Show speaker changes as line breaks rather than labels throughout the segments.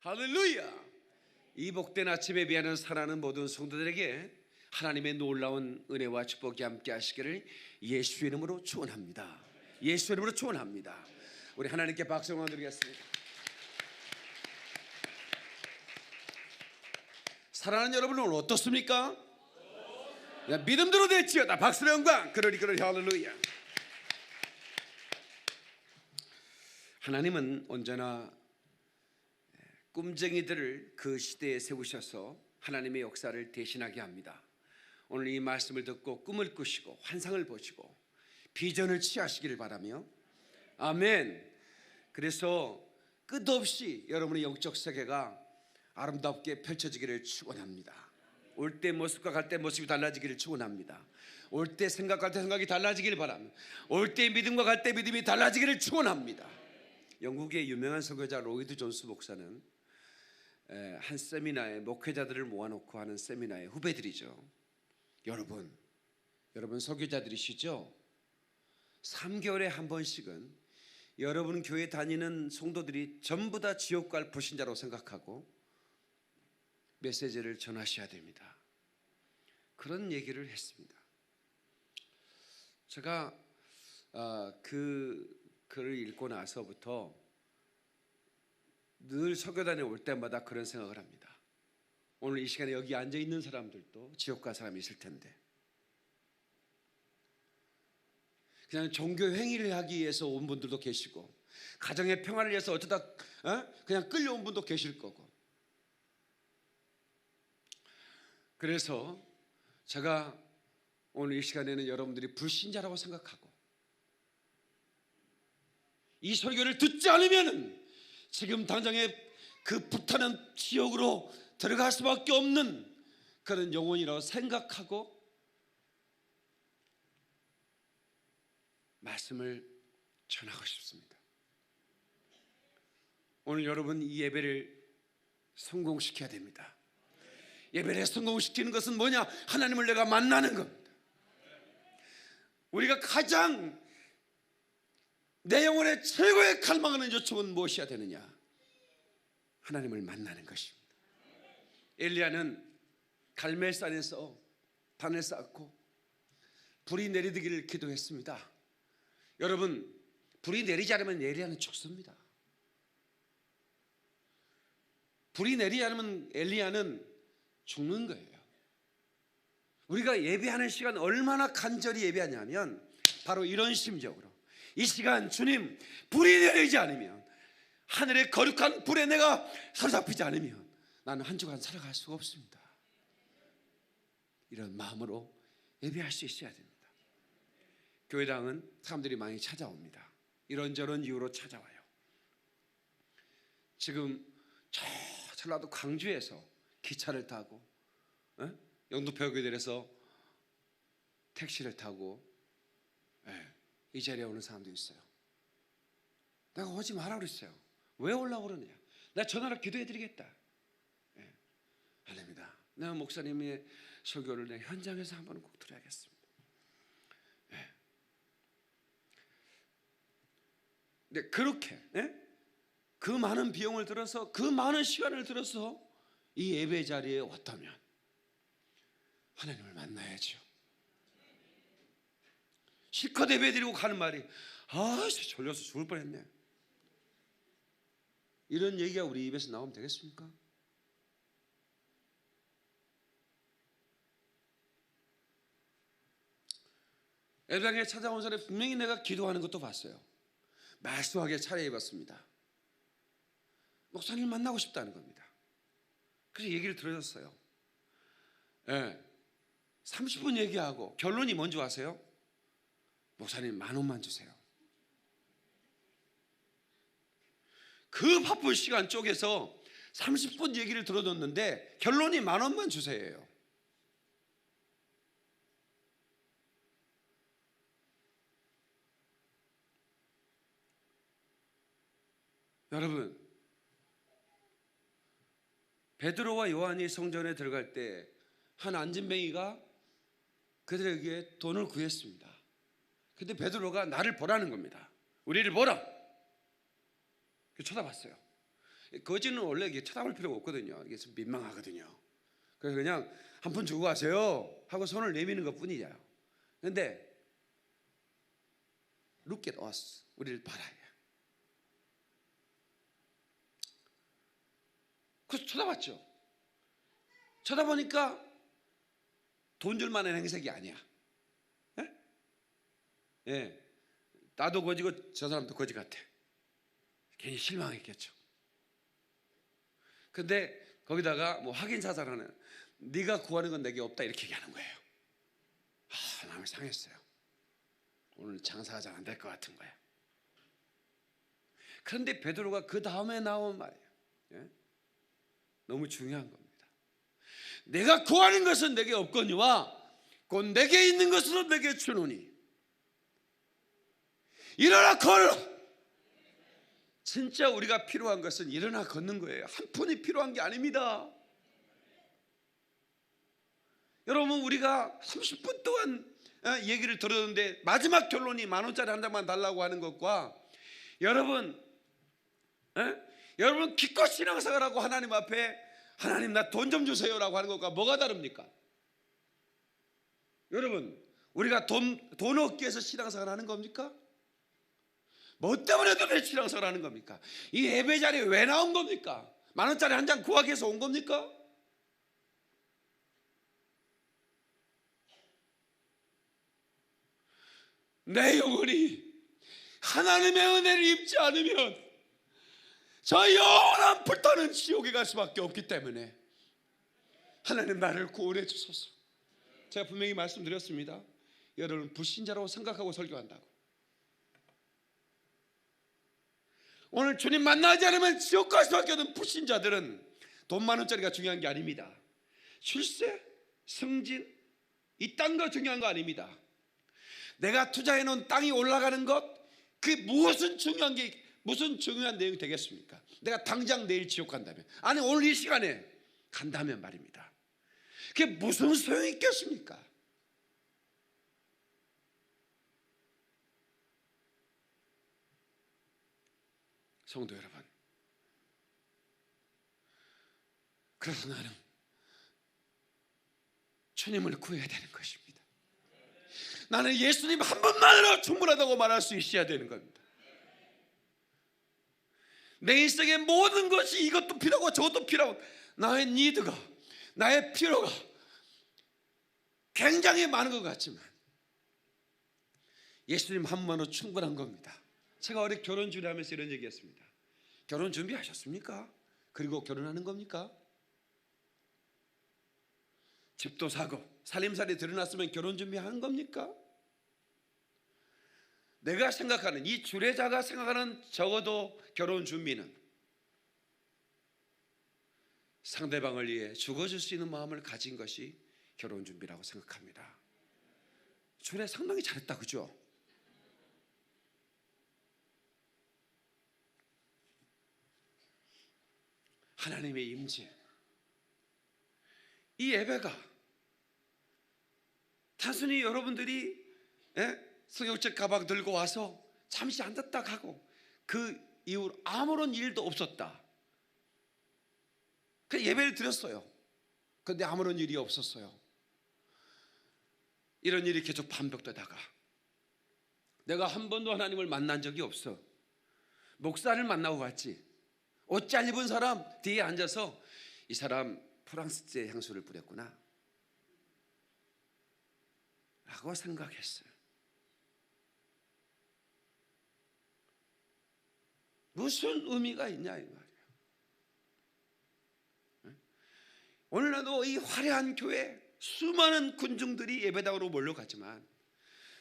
할렐루야. 이 복된 아침에 비하는 사랑하는 모든 성도들에게 하나님의 놀라운 은혜와 축복이 함께 하시기를 예수의 이름으로 축원합니다. 예수의 이름으로 축원합니다. 우리 하나님께 박수 한번 드리겠습니다. 사랑하는 여러분, 오늘 어떻습니까? 믿음대로 될지어다. 박수의 영광. 그러리 할렐루야. 하나님은 언제나 꿈쟁이들을 그 시대에 세우셔서 하나님의 역사를 대신하게 합니다. 오늘 이 말씀을 듣고 꿈을 꾸시고 환상을 보시고 비전을 취하시기를 바라며, 아멘. 그래서 끝없이 여러분의 영적 세계가 아름답게 펼쳐지기를 축원합니다. 올 때 모습과 갈 때 모습이 달라지기를 축원합니다. 올 때 생각할 때 생각이 달라지기를 바랍니다. 올 때 믿음과 갈 때 믿음이 달라지기를 축원합니다. 영국의 유명한 선교자 로이드 존스 목사는 한 세미나에 목회자들을 모아놓고 하는 세미나의 후배들이죠. 여러분 설교자들이시죠? 3개월에 한 번씩은 여러분 교회 다니는 성도들이 전부 다 지옥 갈 불신자로 생각하고 메시지를 전하셔야 됩니다. 그런 얘기를 했습니다. 제가 그 글을 읽고 나서부터 늘 설교단에 올 때마다 그런 생각을 합니다. 오늘 이 시간에 여기 앉아 있는 사람들도 지옥 갈 사람이 있을 텐데, 그냥 종교 행위를 하기 위해서 온 분들도 계시고, 가정의 평화를 위해서 어쩌다 그냥 끌려온 분도 계실 거고. 그래서 제가 오늘 이 시간에는 여러분들이 불신자라고 생각하고 이 설교를 듣지 않으면 지금 당장에 그 불타는 지옥으로 들어갈 수밖에 없는 그런 영혼이라고 생각하고 말씀을 전하고 싶습니다. 오늘 여러분 이 예배를 성공시켜야 됩니다. 예배를 성공시키는 것은 뭐냐? 하나님을 내가 만나는 겁니다. 우리가 가장 내 영혼의 최고의 갈망하는 요청은 무엇이어야 되느냐? 하나님을 만나는 것입니다. 엘리야는 갈멜산에서 단을 쌓고 불이 내리기를 기도했습니다. 여러분, 불이 내리지 않으면 엘리야는 죽습니다. 불이 내리지 않으면 엘리야는 죽는 거예요. 우리가 예배하는 시간 얼마나 간절히 예배하냐면 바로 이런 심정으로, 이 시간 주님 불이 내리지 않으면, 하늘의 거룩한 불에 내가 사로잡히지 않으면 나는 한 주간 살아갈 수가 없습니다. 이런 마음으로 예배할 수 있어야 됩니다. 교회당은 사람들이 많이 찾아옵니다. 이런저런 이유로 찾아와요. 지금 저 전라도 광주에서 기차를 타고 영등포교회에서 택시를 타고 이 자리에 오는 사람도 있어요. 내가 오지 마라 그랬어요. 왜 오려고 그러냐? 내가 전화로 기도해드리겠다. 아닙니다. 내가 목사님의 설교를 내 현장에서 한번 꼭 들어야겠습니다. 근데 그렇게 그 많은 비용을 들어서, 그 많은 시간을 들어서 이 예배 자리에 왔다면 하나님을 만나야죠. 실컷 예배 드리고 가는 말이 졸려서 죽을 뻔했네, 이런 얘기가 우리 입에서 나오면 되겠습니까? 예배당에 찾아온 사람이 분명히 내가 기도하는 것도 봤어요. 말씀하게 차려입었습니다. 목사님 만나고 싶다는 겁니다. 그래서 얘기를 들어줬어요. 30분 얘기하고 결론이 뭔지 아세요? 목사님 10,000원만 주세요. 그 바쁜 시간 쪼개서 30분 얘기를 들어줬는데 결론이 10,000원만 주세요. 여러분, 베드로와 요한이 성전에 들어갈 때 한 안진뱅이가 그들에게 돈을 구했습니다. 근데 베드로가 나를 보라는 겁니다. 우리를 보라. 쳐다봤어요. 거지는 원래 이게 쳐다볼 필요가 없거든요. 이게 좀 민망하거든요. 그래서 그냥 한 푼 주고 가세요 하고 손을 내미는 것뿐이에요. 그런데 look at us, 우리를 바라요. 그래서 쳐다봤죠. 쳐다보니까 돈 줄 만한 행색이 아니야. 예? 예. 나도 거지고 저 사람도 거지 같아. 괜히 실망했겠죠. 근데 거기다가 뭐 확인 사살하는, 네가 구하는 건 내게 없다 이렇게 얘기하는 거예요. 마음이 상했어요. 오늘 장사가 잘 안 될 것 같은 거야. 그런데 베드로가 그 다음에 나온 말이에요. 예? 너무 중요한 겁니다. 내가 구하는 것은 내게 없거니와 곧 내게 있는 것으로 내게 주노니 일어나 걸어. 진짜 우리가 필요한 것은 일어나 걷는 거예요. 한 푼이 필요한 게 아닙니다. 여러분, 우리가 30분 동안 얘기를 들었는데 마지막 결론이 10,000원짜리 한 장만 달라고 하는 것과 여러분 기껏 신앙생활하고 하나님 앞에 하나님 나 돈 좀 주세요라고 하는 것과 뭐가 다릅니까? 여러분, 우리가 돈 얻기 위해서 신앙생활 하는 겁니까? 뭐 때문에 도대체 신앙생활 하는 겁니까? 이 예배 자리에 왜 나온 겁니까? 10,000원짜리 한 장 구하기 위해서 온 겁니까? 내 영혼이 하나님의 은혜를 입지 않으면 저 영원한 불타는 지옥에 갈 수밖에 없기 때문에 하나님 나를 구원해 주소서. 제가 분명히 말씀드렸습니다. 여러분, 불신자라고 생각하고 설교한다고. 오늘 주님 만나지 않으면 지옥 갈 수밖에 없는 불신자들은 돈 10,000원짜리가 중요한 게 아닙니다. 출세, 승진, 이 딴 거 중요한 거 아닙니다. 내가 투자해 놓은 땅이 올라가는 것, 그게 무슨 중요한 내용이 되겠습니까? 내가 당장 내일 지옥 간다면, 아니 오늘 이 시간에 간다면 말입니다. 그게 무슨 소용이 있겠습니까? 성도 여러분, 그래서 나는 주님을 구해야 되는 것입니다. 나는 예수님 한 분만으로 충분하다고 말할 수 있어야 되는 겁니다. 내 인생의 모든 것이 이것도 필요하고 저것도 필요하고 나의 니드가, 나의 필요가 굉장히 많은 것 같지만 예수님 한 분만으로 충분한 겁니다. 제가 어제 결혼 준비하면서 이런 얘기했습니다. 결혼 준비하셨습니까? 그리고 결혼하는 겁니까? 집도 사고 살림살이 드러났으면 결혼 준비하는 겁니까? 내가 생각하는, 이 주례자가 생각하는 적어도 결혼 준비는 상대방을 위해 죽어줄 수 있는 마음을 가진 것이 결혼 준비라고 생각합니다. 주례 상당히 잘했다, 그죠? 하나님의 임재, 이 예배가 단순히 여러분들이 성경책 가방 들고 와서 잠시 앉았다 가고 그 이후로 아무런 일도 없었다. 그 예배를 드렸어요. 그런데 아무런 일이 없었어요. 이런 일이 계속 반복되다가 내가 한 번도 하나님을 만난 적이 없어. 목사를 만나고 갔지. 옷 잘 입은 사람 뒤에 앉아서 이 사람 프랑스제 향수를 뿌렸구나 라고 생각했어요. 무슨 의미가 있냐 이 말이에요. 오늘날도 이 화려한 교회 수많은 군중들이 예배당으로 몰려가지만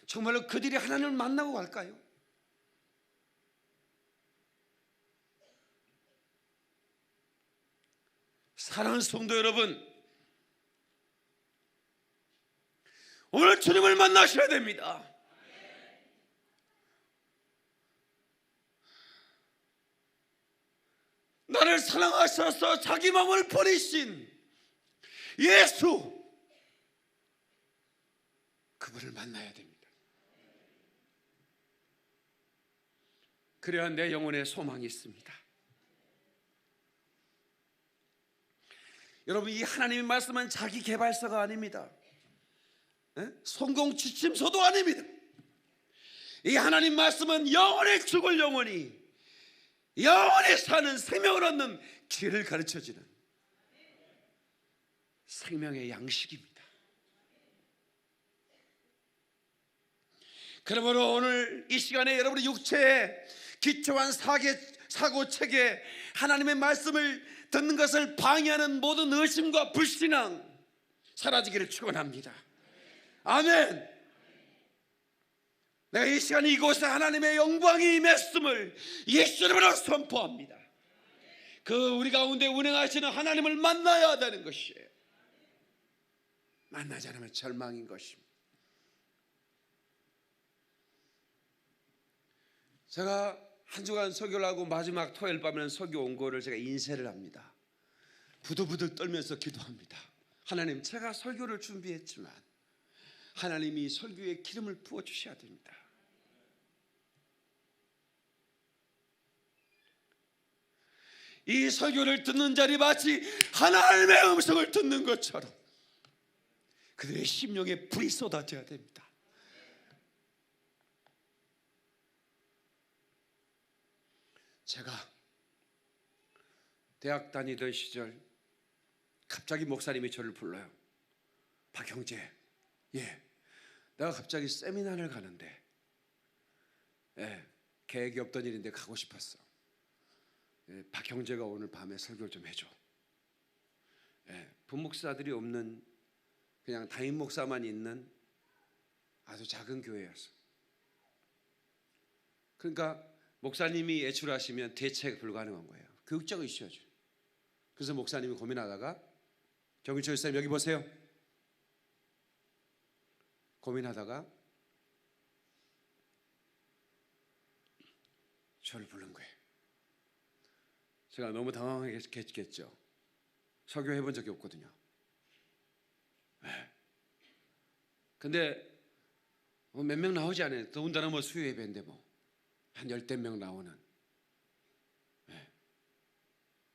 정말로 그들이 하나님을 만나고 갈까요? 사랑하는 성도 여러분, 오늘 주님을 만나셔야 됩니다. 나를 사랑하셔서 자기 마음을 버리신 예수, 그분을 만나야 됩니다. 그래야 내 영혼에 소망이 있습니다. 여러분, 이 하나님의 말씀은 자기 개발서가 아닙니다. 성공 지침서도 아닙니다. 이 하나님 말씀은 영원히 죽을 영혼이 영원히 사는 생명을 얻는 길을 가르쳐주는 생명의 양식입니다. 그러므로 오늘 이 시간에 여러분의 육체에 기초한 사고체계, 하나님의 말씀을 듣는 것을 방해하는 모든 의심과 불신앙 사라지기를 축원합니다. 아멘. 내가 이 시간에 이곳에 하나님의 영광이 임했음을 예수 이름으로 선포합니다. 그 우리 가운데 운행하시는 하나님을 만나야 되는 것이에요. 만나지 않으면 절망인 것입니다. 제가 한 주간 설교를 하고 마지막 토요일 밤에는 설교 원고를 제가 인쇄를 합니다. 부들부들 떨면서 기도합니다. 하나님, 제가 설교를 준비했지만 하나님이 설교에 기름을 부어주셔야 됩니다. 이 설교를 듣는 자리 마치 하나님의 음성을 듣는 것처럼 그들의 심령에 불이 쏟아져야 됩니다. 제가 대학 다니던 시절 갑자기 목사님이 저를 불러요. 박형재, 내가 갑자기 세미나를 가는데 계획이 없던 일인데 가고 싶었어. 박형재가 오늘 밤에 설교를 좀 해줘. 부목사들이 없는 그냥 담임 목사만 있는 아주 작은 교회였어. 그러니까 목사님이 외출하시면 대책 불가능한 거예요. 교육자가 있어야죠. 그래서 목사님이 고민하다가 정일철 쌤 여기 보세요. 고민하다가 저를 부른 거예요. 제가 너무 당황했겠죠. 설교해 본 적이 없거든요. 근데 몇 명 나오지 않아요. 더군다나 수요 예배인데 한 10명 나오는.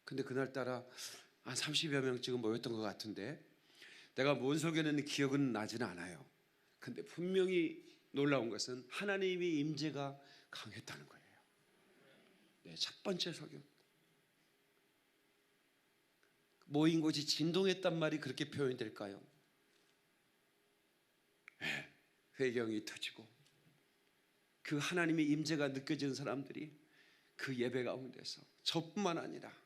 근데 그날따라 한 30여 명 지금 모였던 것 같은데 내가 뭔 설교했는지 기억은 나지는 않아요. 근데 분명히 놀라운 것은 하나님의 임재가 강했다는 거예요. 첫 번째 설교. 모인 곳이 진동했단 말이 그렇게 표현이 될까요? 회경이 터지고 그 하나님의 임재가 느껴지는 사람들이 그 예배 가운데서 저뿐만 아니라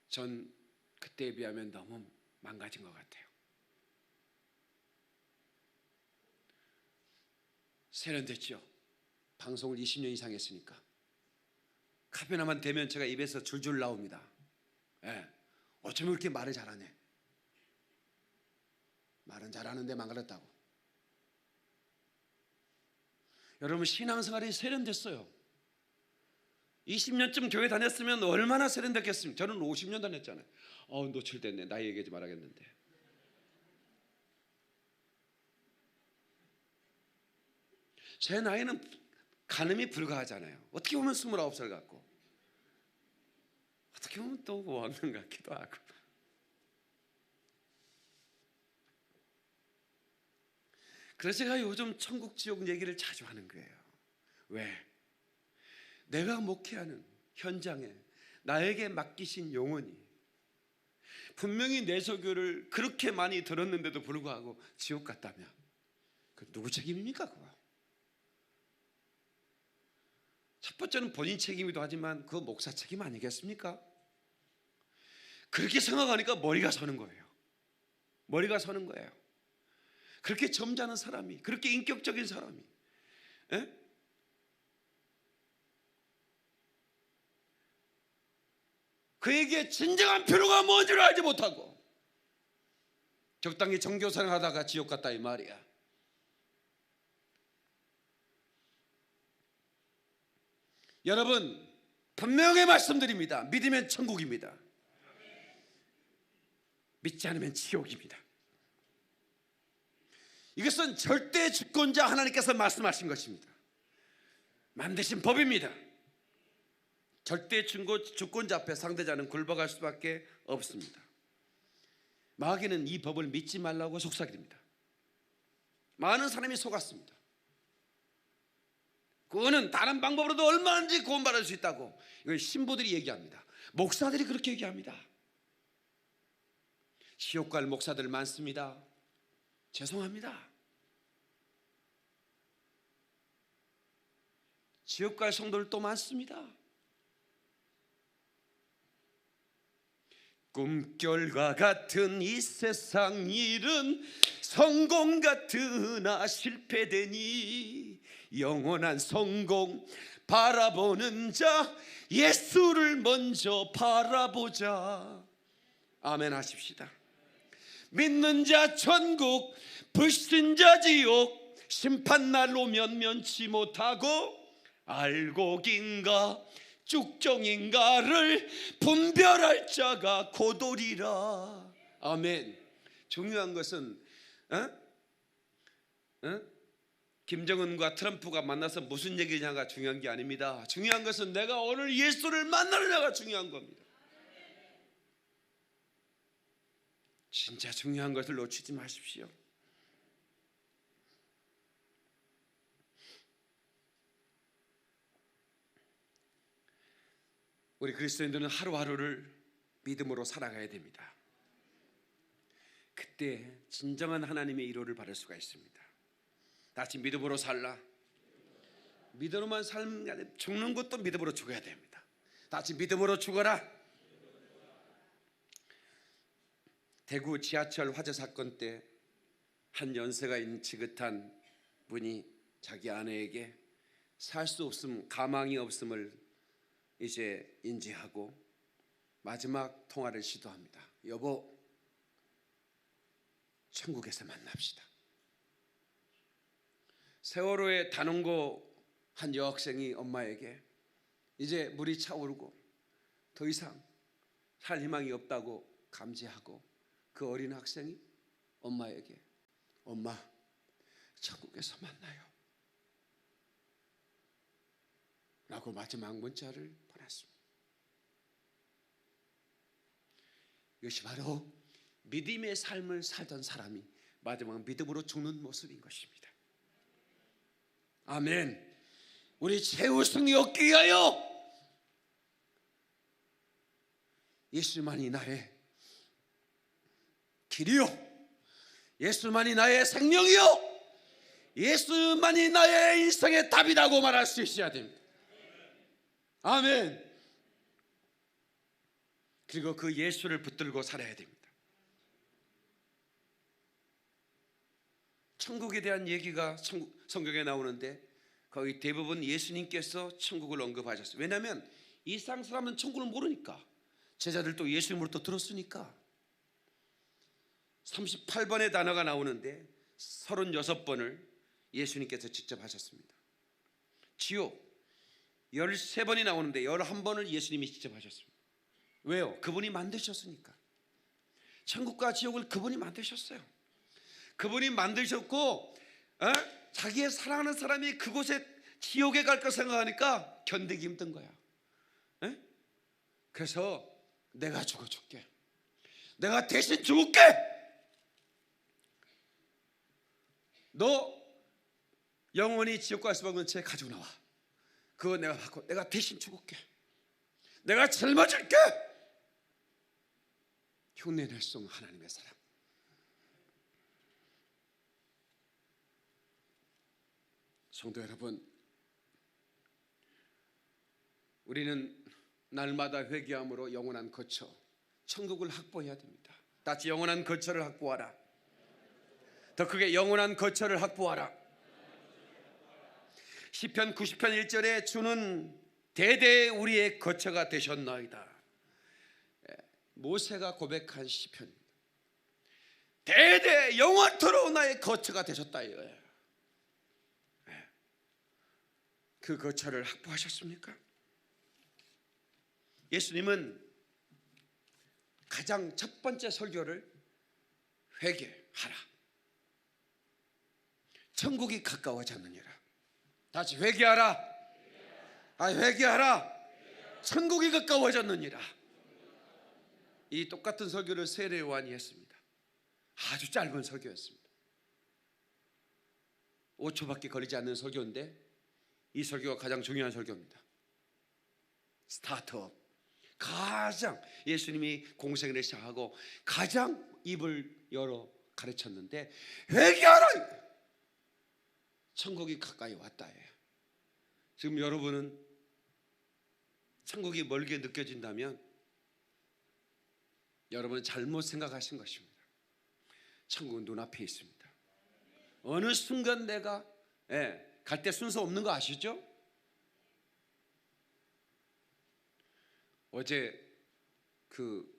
전 그때에 비하면 너무 망가진 것 같아요. 세련됐죠. 방송을 20년 이상 했으니까 카페나만 되면 제가 입에서 줄줄 나옵니다. 어쩌면 그렇게 말을 잘하네. 말은 잘하는데 망가졌다고. 여러분, 신앙생활이 세련됐어요. 20년쯤 교회 다녔으면 얼마나 세련됐겠습니까? 저는 50년 다녔잖아요. 노출됐네. 나이 얘기하지 말아야겠는데. 제 나이는 가늠이 불가하잖아요. 어떻게 보면 29살 같고 어떻게 보면 또 5학년 같기도 하고. 그래서 제가 요즘 천국 지옥 얘기를 자주 하는 거예요. 왜? 내가 목회하는 현장에 나에게 맡기신 영혼이 분명히 내 설교를 그렇게 많이 들었는데도 불구하고 지옥 갔다면 그 누구 책임입니까? 그거? 첫 번째는 본인 책임이기도 하지만 그 목사 책임 아니겠습니까? 그렇게 생각하니까 머리가 서는 거예요. 머리가 서는 거예요. 그렇게 점잖은 사람이, 그렇게 인격적인 사람이, 그에게 진정한 필요가 뭔지를 알지 못하고 적당히 정교사를 하다가 지옥 갔다 이 말이야. 여러분, 분명히 말씀드립니다. 믿으면 천국입니다. 믿지 않으면 지옥입니다. 이것은 절대 주권자 하나님께서 말씀하신 것입니다. 만드신 법입니다. 절대 주권자 앞에 상대자는 굴복할 수밖에 없습니다. 마귀는 이 법을 믿지 말라고 속삭입니다. 많은 사람이 속았습니다. 그거는 다른 방법으로도 얼마든지 구원받을 수 있다고 이걸 신부들이 얘기합니다. 목사들이 그렇게 얘기합니다. 지옥 갈 목사들 많습니다. 죄송합니다. 지옥 갈 성도들도 많습니다. 꿈결과 같은 이 세상 일은 성공 같으나 실패되니 영원한 성공 바라보는 자 예수를 먼저 바라보자. 아멘 하십시다. 믿는 자 천국, 불신자 지옥, 심판날 오면 면치 못하고 알곡인가 쭉정인가를 분별할 자가 고도리라. 아멘. 중요한 것은 김정은과 트럼프가 만나서 무슨 얘기냐가 중요한 게 아닙니다. 중요한 것은 내가 오늘 예수를 만나느냐가 중요한 겁니다. 진짜 중요한 것을 놓치지 마십시오. 우리 그리스도인들은 하루하루를 믿음으로 살아가야 됩니다. 그때 진정한 하나님의 위로를 받을 수가 있습니다. 다시 믿음으로 살라. 믿음으로만 살면 아니라 죽는 것도 믿음으로 죽어야 됩니다. 다시 믿음으로 죽어라. 대구 지하철 화재 사건 때 한 연세가 있는 지긋한 분이 자기 아내에게 살 수 없음, 가망이 없음을 이제 인지하고 마지막 통화를 시도합니다. 여보, 천국에서 만납시다. 세월호에 단원고 한 여학생이 엄마에게 이제 물이 차오르고 더 이상 살 희망이 없다고 감지하고 그 어린 학생이 엄마에게 엄마, 천국에서 만나요 라고 마지막 문자를 보냈습니다. 이것이 바로 믿음의 삶을 살던 사람이 마지막 믿음으로 죽는 모습인 것입니다. 아멘. 우리 최우승이 얻기 위하여 예수만이 나의 길이요, 예수만이 나의 생명이요, 예수만이 나의 인생의 답이라고 말할 수 있어야 됩니다. 아멘. 그리고 그 예수를 붙들고 살아야 됩니다. 천국에 대한 얘기가 성경에 나오는데 거의 대부분 예수님께서 천국을 언급하셨어요. 왜냐하면 이 세상 사람은 천국을 모르니까. 제자들도 예수님을 또 들었으니까. 38번의 단어가 나오는데 36번을 예수님께서 직접 하셨습니다. 지옥 13번이 나오는데 11번을 예수님이 직접 하셨습니다. 왜요? 그분이 만드셨으니까. 천국과 지옥을 그분이 만드셨어요. 그분이 만드셨고 자기의 사랑하는 사람이 그곳에 지옥에 갈 거 생각하니까 견디기 힘든 거야. 그래서 내가 죽어줄게. 내가 대신 죽을게. 너 영원히 지옥 갈 수밖에 없는 죄 가지고 나와. 그거 내가 받고 내가 대신 죽을게. 내가 짊어질게. 흉내낼 수 없는 하나님의 사랑. 성도 여러분, 우리는 날마다 회개함으로 영원한 거처, 천국을 확보해야 됩니다. 다시 영원한 거처를 확보하라. 더 크게 영원한 거처를 확보하라. 시편 90편 1절에 주는 대대 우리의 거처가 되셨나이다. 모세가 고백한 시편입니다. 대대 영원토록 나의 거처가 되셨다 이거예요. 그 거처를 확보하셨습니까? 예수님은 가장 첫 번째 설교를 회개하라. 천국이 가까워졌느니라. 다시 회개하라. 회개하라, 천국이 가까워졌느니라. 이 똑같은 설교를 세례 요한이 했습니다. 아주 짧은 설교였습니다. 5초밖에 걸리지 않는 설교인데 이 설교가 가장 중요한 설교입니다. 스타트업, 가장 예수님이 공생애를 시작하고 가장 입을 열어 가르쳤는데 회개하라, 천국이 가까이 왔다. 지금 여러분은 천국이 멀게 느껴진다면 여러분은 잘못 생각하신 것입니다. 천국은 눈앞에 있습니다. 어느 순간 내가 갈 때 순서 없는 거 아시죠? 어제 그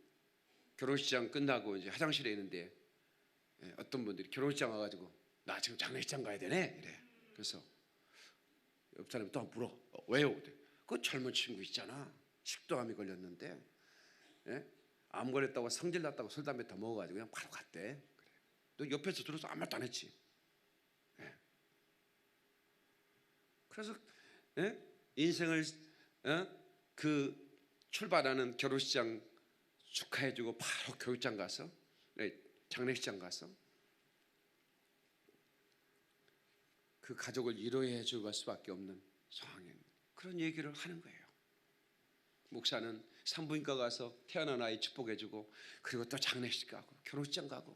결혼식장 끝나고 이제 화장실에 있는데 어떤 분들이 결혼식장 와가지고 나 지금 장례식장 가야 되네 이래. 그래서 옆 사람이 또 물어. 왜요? 그 젊은 친구 있잖아, 식도암이 걸렸는데 암 걸렸다고 성질 났다고 술 담배 더 먹어가지고 그냥 바로 갔대. 그래. 너 옆에서 들어서 아무 말도 안 했지. 그래서 인생을 그 출발하는 결혼식장 축하해주고 바로 교육장 가서 장례식장 가서 그 가족을 위로해 줄 수밖에 없는 상황인 그런 얘기를 하는 거예요. 목사는 산부인과 가서 태어난 아이 축복해주고 그리고 또 장례식 가고 결혼식장 가고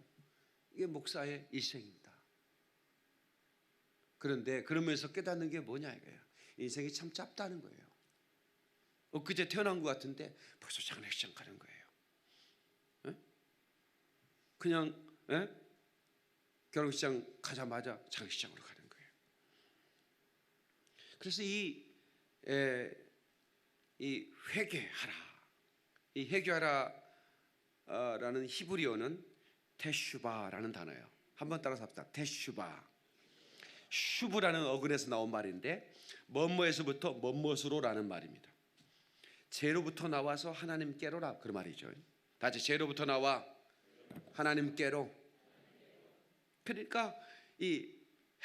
이게 목사의 일생입니다. 그런데 그러면서 깨닫는 게 뭐냐 이거예요. 인생이 참 짧다는 거예요. 엊그제 태어난 것 같은데 벌써 장례식장 가는 거예요. 그냥 결혼식장 가자마자 장례식장으로 가는 거예요. 그래서 이 회개하라, 이 회개하라라는 히브리어는 테슈바라는 단어예요. 한번 따라서 합시다. 테슈바. 슈브라는 어근에서 나온 말인데 뭐뭐에서부터 뭐뭐으로라는 말입니다. 죄로부터 나와서 하나님께로라 그 말이죠. 다시 죄로부터 나와 하나님께로. 그러니까 이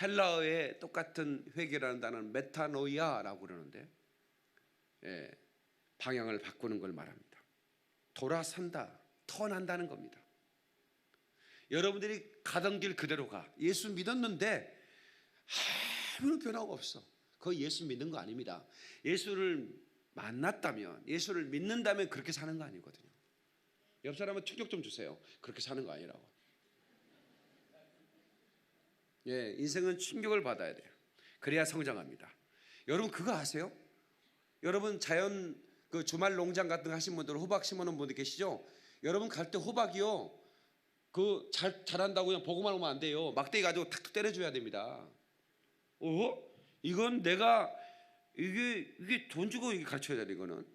헬라어의 똑같은 회개라는 단어는 메타노이아라고 그러는데 방향을 바꾸는 걸 말합니다. 돌아선다, 턴한다는 겁니다. 여러분들이 가던 길 그대로 가. 예수 믿었는데 아무런 변화가 없어. 그거 예수 믿는 거 아닙니다. 예수를 만났다면, 예수를 믿는다면 그렇게 사는 거 아니거든요. 옆 사람은 충격 좀 주세요. 그렇게 사는 거 아니라고. 인생은 충격을 받아야 돼요. 그래야 성장합니다. 여러분 그거 아세요? 여러분 자연 그 주말 농장 같은 거 하신 분들, 호박 심어놓은 분들 계시죠? 여러분 갈 때 호박이요, 그 잘한다고 그냥 보고만 오면 안 돼요. 막대기 가지고 탁탁 때려줘야 됩니다. 이건 내가 이게 돈 주고 이게 가르쳐야 돼. 이거는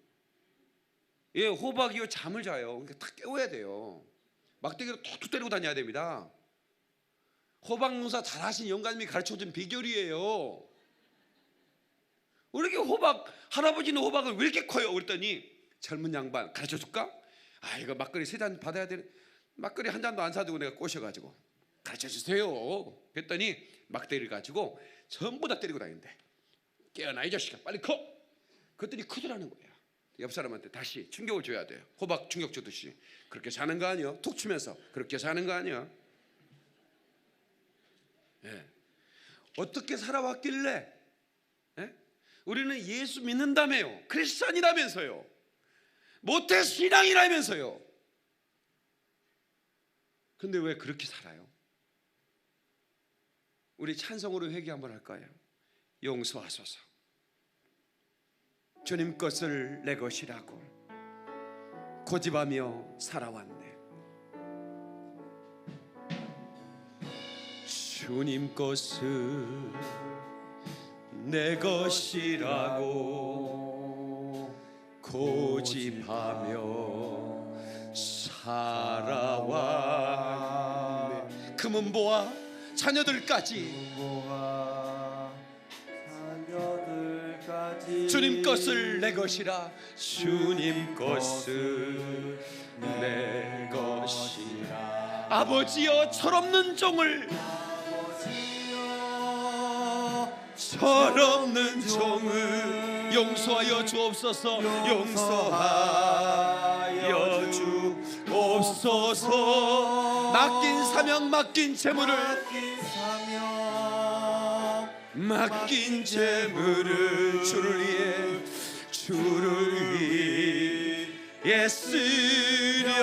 호박이요 잠을 자요. 그러니까 탁 깨워야 돼요. 막대기로 툭툭 때리고 다녀야 됩니다. 호박 농사 잘하신 영감님이 가르쳐준 비결이에요. 왜 이렇게 할아버지는 호박을 왜 이렇게 커요? 그랬더니 젊은 양반 가르쳐줄까? 이거 막걸리 3잔 받아야 되는, 막걸리 한 잔도 안 사두고 내가 꼬셔가지고 가르쳐주세요. 그랬더니 막대기를 가지고 전부 다 때리고 다니는데 깨어나 이 자식아 빨리 커. 그랬더니 크더라는 거야. 옆 사람한테 다시 충격을 줘야 돼요. 호박 충격 주듯이. 그렇게 사는 거 아니야? 툭 치면서 그렇게 사는 거 아니야? 어떻게 살아왔길래 우리는 예수 믿는다며요. 크리스찬이라면서요. 모태 신앙이라면서요. 근데 왜 그렇게 살아요? 우리 찬송으로 회개 한번 할까요? 용서하소서. 주님 것을 내 것이라고 고집하며 살아왔네. 주님 것을 내 것이라고 고집하며 살아왔네. 금은보와 자녀들까지 주님 것을 내 것이라. 주님 것을 내 것이라. 아버지여 철없는 종을, 철없는 종을 용서하여 주옵소서. 용서하여 주옵소서. 맡긴 사명, 맡긴 재물을, 맡긴 재물을 주를 위해 쓰렵니다.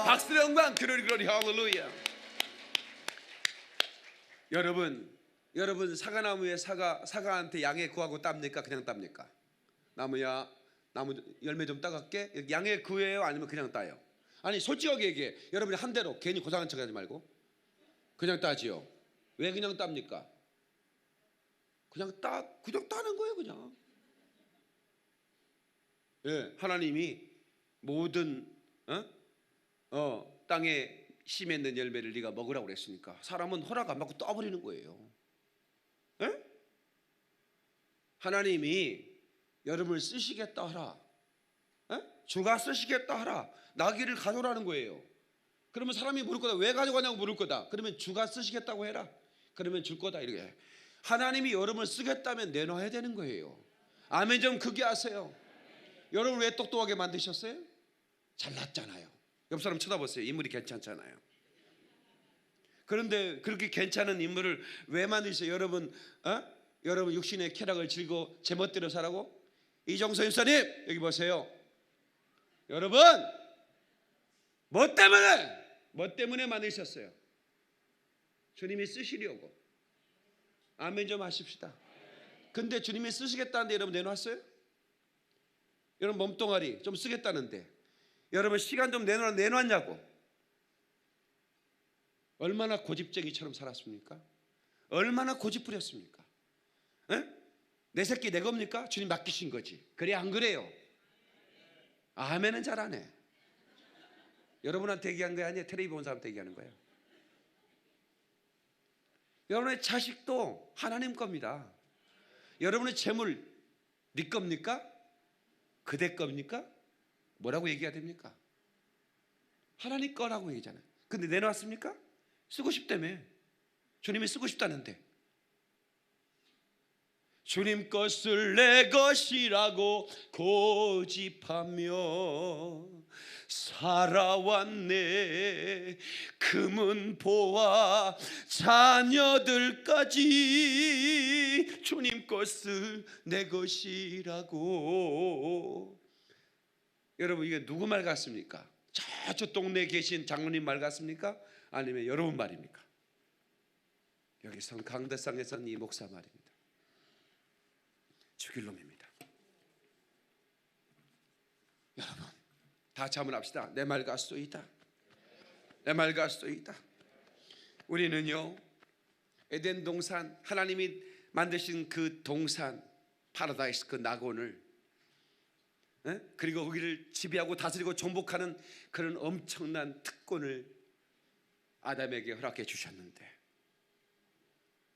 박수의 영광, 그러리 할렐루야. 여러분 사과나무에 사과한테 양해 구하고 땁니까? 그냥 땁니까? 나무야, 나무 열매 좀 따갈게. 양해 구해요? 아니면 그냥 따요? 아니 솔직하게 얘기해. 여러분이 한 대로 괜히 고상한 척하지 말고 그냥 따지요. 왜 그냥 땁니까? 그냥 따는 거예요, 그냥. 예, 하나님이 모든 땅에 씨 맺는 열매를 네가 먹으라고 그랬으니까 사람은 허락 안 받고 떠버리는 거예요. 예? 하나님이 여러분을 쓰시겠다 하라. 예? 주가 쓰시겠다 하라. 나귀를 가져오라는 거예요. 그러면 사람이 물을 거다. 왜 가져가냐고 물을 거다. 그러면 주가 쓰시겠다고 해라. 그러면 줄 거다. 이렇게 하나님이 여러분을 쓰겠다면 내놔야 되는 거예요. 아멘 좀 크게 하세요. 여러분 왜 똑똑하게 만드셨어요? 잘났잖아요. 옆 사람 쳐다보세요. 인물이 괜찮잖아요. 그런데 그렇게 괜찮은 인물을 왜 만드셨어요? 여러분 육신의 쾌락을 즐기고 제멋대로 살라고? 이정서 집사님 여기 보세요. 여러분 뭐 때문에 만드셨어요? 주님이 쓰시려고. 아멘 좀 하십시다. 근데 주님이 쓰시겠다는데 여러분 내놨어요? 여러분 몸뚱아리 좀 쓰겠다는데 여러분 시간 좀 내놨냐고. 얼마나 고집쟁이처럼 살았습니까? 얼마나 고집부렸습니까? 에? 내 새끼 내 겁니까? 주님 맡기신 거지. 그래 안 그래요? 아멘은 잘하네. 여러분한테 얘기한 거 아니에요. 텔레비 본 사람한테 얘기하는 거예요. 여러분의 자식도 하나님 겁니다. 여러분의 재물 네 겁니까? 그대 겁니까? 뭐라고 얘기해야 됩니까? 하나님 거라고 얘기잖아요. 근데 내놓았습니까? 쓰고 싶다며. 주님이 쓰고 싶다는데. 주님 것을 내 것이라고 고집하며 살아왔네. 금은보화 자녀들까지 주님 것을 내 것이라고. 여러분 이게 누구 말 같습니까? 저 동네에 계신 장로님 말 같습니까? 아니면 여러분 말입니까? 여기선 강대상에선 이 목사 말입니다. 죽일 놈입니다. 여러분 다 자문합시다. 내 말 같소이다. 내 말 같소이다. 우리는요 에덴 동산, 하나님이 만드신 그 동산 파라다이스, 그 낙원을 그리고 거기를 지배하고 다스리고 정복하는 그런 엄청난 특권을 아담에게 허락해 주셨는데,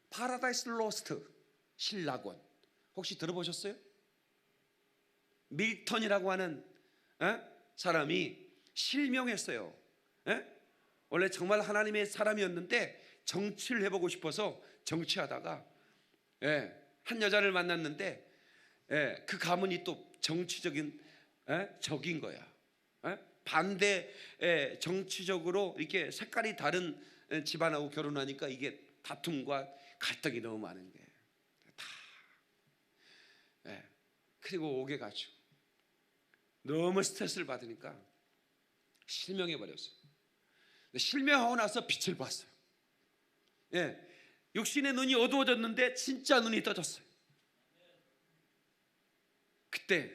파라다이스 로스트, 신낙원 혹시 들어보셨어요? 밀턴이라고 하는 사람이 실명했어요. 원래 정말 하나님의 사람이었는데 정치를 해보고 싶어서 정치하다가 한 여자를 만났는데 그 가문이 또 정치적인 적인 거야. 반대 정치적으로 이렇게 색깔이 다른 집안하고 결혼하니까 이게 다툼과 갈등이 너무 많은 게 다. 그리고 오게 가지고 너무 스트레스를 받으니까 실명해 버렸어요. 실명하고 나서 빛을 봤어요. 육신의 눈이 어두워졌는데 진짜 눈이 떠졌어요. 그때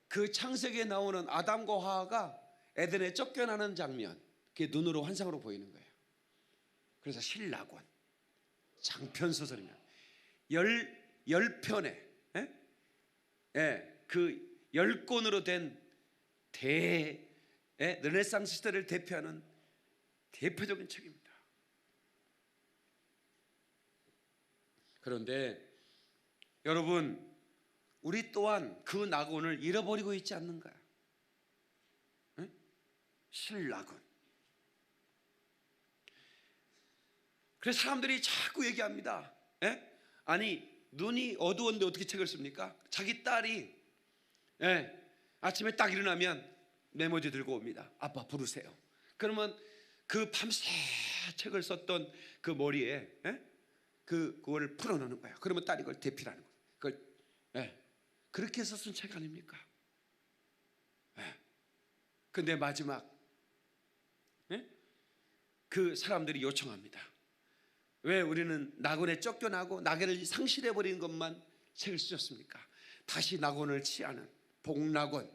그 창세기에 나오는 아담과 하와가 에덴에 쫓겨나는 장면, 그게 눈으로 환상으로 보이는 거예요. 그래서 신낙원, 장편 소설이면 10편에 그 10권으로 된 르네상스 시대를 대표하는 대표적인 책입니다. 그런데 여러분, 우리 또한 그 낙원을 잃어버리고 있지 않는가요? 신낙원. 그래서 사람들이 자꾸 얘기합니다. 아니 눈이 어두웠는데 어떻게 책을 씁니까? 자기 딸이 아침에 딱 일어나면 메모지 들고 옵니다. 아빠 부르세요. 그러면 그 밤새 책을 썼던 그 머리에 그걸 풀어놓는 거예요. 그러면 딸이 그걸 대필하는 거예요. 그걸 그렇게 해서 쓴 책 아닙니까? 근데 마지막 그 사람들이 요청합니다. 왜 우리는 낙원에 쫓겨나고 낙원을 상실해버린 것만 책을 쓰셨습니까? 다시 낙원을 취하는 복낙원,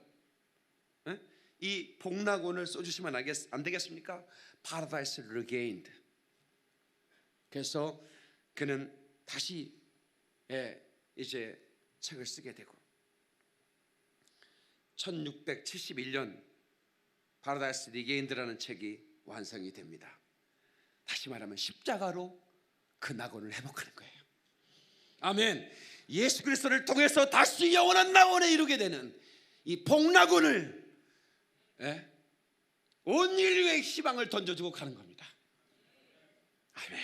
이 복낙원을 써주시면 안 되겠습니까? Paradise Regained. 그래서 그는 다시 이제 책을 쓰게 되고 1671년 Paradise Regained라는 책이 완성이 됩니다. 다시 말하면 십자가로 그 낙원을 회복하는 거예요. 아멘. 예수 그리스도를 통해서 다시 영원한 낙원에 이루게 되는 이 복낙원을 온 인류의 희망을 던져주고 가는 겁니다. 아멘.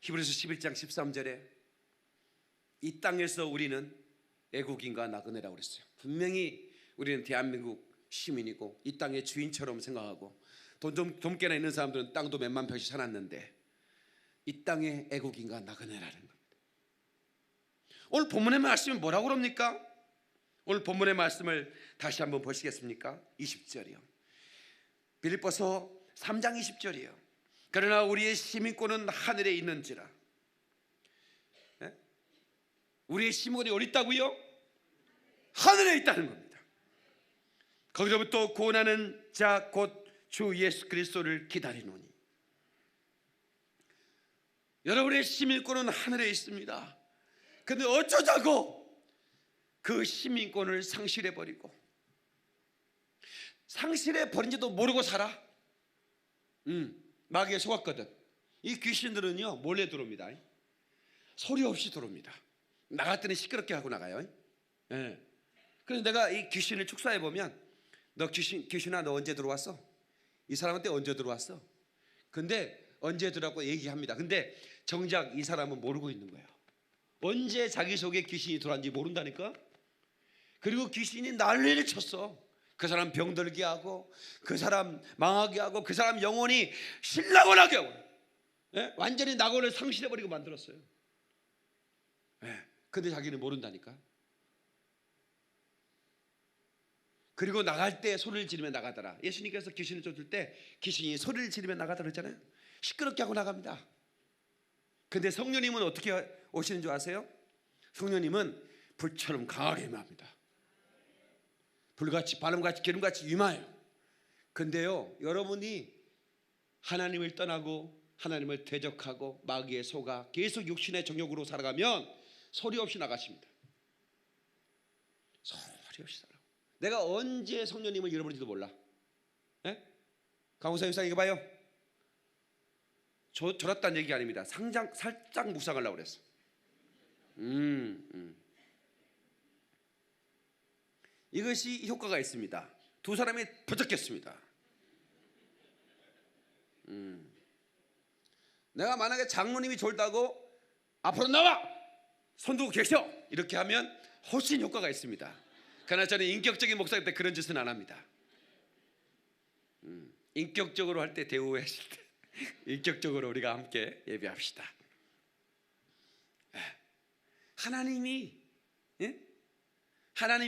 히브리서 11장 13절에 이 땅에서 우리는 애국인과 나그네라고 그랬어요. 분명히 우리는 대한민국 시민이고 이 땅의 주인처럼 생각하고 돈 꽤나 있는 사람들은 땅도 몇만 평씩 사놨는데 이 땅의 애국인과 나그네라는 겁니다. 오늘 본문의 말씀이 뭐라고 그럽니까? 오늘 본문의 말씀을 다시 한번 보시겠습니까? 20절이요. 빌립보서 3장 20절이요. 그러나 우리의 시민권은 하늘에 있는지라. 우리의 시민권이 어디 있다고요? 하늘에 있다는 겁니다. 거기로부터 구원하는 자 곧 주 예수 그리스도를 기다리노니. 여러분의 시민권은 하늘에 있습니다. 근데 어쩌자고 그 시민권을 상실해버리고 상실해버린지도 모르고 살아? 마귀에 속았거든. 이 귀신들은요 몰래 들어옵니다. 소리 없이 들어옵니다. 나갈 때는 시끄럽게 하고 나가요. 그래서 내가 이 귀신을 축사해보면 너 귀신아 너 언제 들어왔어? 이 사람한테 언제 들어왔어? 근데 언제 들어왔고 얘기합니다. 근데 정작 이 사람은 모르고 있는 거예요. 언제 자기 속에 귀신이 들어왔는지 모른다니까. 그리고 귀신이 난리를 쳤어. 그 사람 병들게 하고 그 사람 망하게 하고 그 사람 영혼이 신락원하게 하고 완전히 낙원을 상실해버리고 만들었어요. 근데 자기는 모른다니까. 그리고 나갈 때 소리를 지르며 나가더라. 예수님께서 귀신을 쫓을 때 귀신이 소리를 지르며 나가더라 그랬잖아요. 시끄럽게 하고 나갑니다. 근데 성령님은 어떻게 오시는 줄 아세요? 성령님은 불처럼 강하게 임합니다. 불같이 바람같이 기름같이 임해요. 근데요 여러분이 하나님을 떠나고 하나님을 대적하고 마귀에 속아 계속 육신의 정욕으로 살아가면 소리 없이 나가십니다. 소리 없이 살아. 내가 언제 성령님을 잃어버린지도 몰라. 강호사 형사 이거 봐요. 졸았다는 얘기 아닙니다. 살짝 묵상하려고 그랬어. 이것이 효과가 있습니다. 두 사람이 부적겠습니다. 내가 만약에 장로님이 졸다고 앞으로 나와 손 들고 계셔 이렇게 하면 훨씬 효과가 있습니다. 그러나 저는 인격적인 목사일 때 그런 짓은 안 합니다. 인격적으로 할 때 대우하실 때 인격적으로 우리가 함께 예배합시다. 하나님이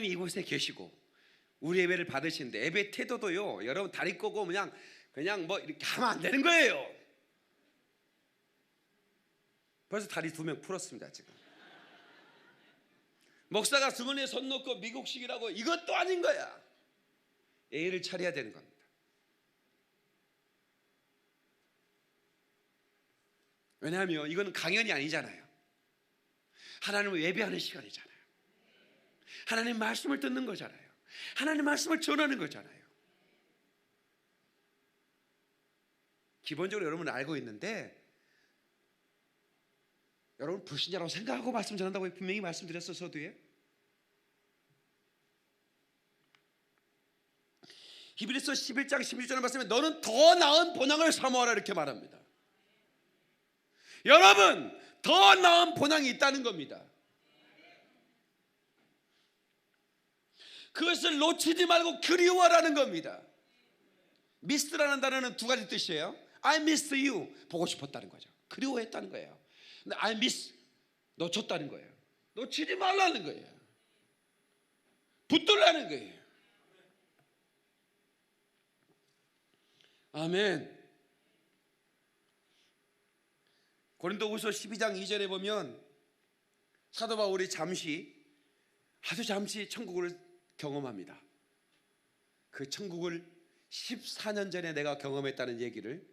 이곳에 계시고 우리 예배를 받으시는데 예배 태도도요 여러분 다리 꼬고 그냥 뭐 이렇게 하면 안 되는 거예요. 벌써 다리 2명 풀었습니다 지금. 목사가 주머니에 손 넣고 미국식이라고 이것도 아닌 거야. 예의를 차려야 되는 겁니다. 왜냐하면 이거는 강연이 아니잖아요. 하나님을 예배하는 시간이잖아요. 하나님 말씀을 듣는 거잖아요. 하나님 말씀을 전하는 거잖아요. 기본적으로 여러분은 알고 있는데 여러분 불신자라고 생각하고 말씀 전한다고 분명히 말씀드렸어서도요. 히브리서 11장 16절의 말씀에 너는 더 나은 본향을 사모하라 이렇게 말합니다. 여러분, 더 나은 본향이 있다는 겁니다. 그것을 놓치지 말고 그리워라는 겁니다. miss라는 단어는 두 가지 뜻이에요. I miss you, 보고 싶었다는 거죠. 그리워했다는 거예요. 근데 I miss, 놓쳤다는 거예요. 놓치지 말라는 거예요. 붙들라는 거예요. 아멘. 고린도후서 12장 2절에 보면 사도 바울이 아주 잠시 천국을 경험합니다. 그 천국을 14년 전에 내가 경험했다는 얘기를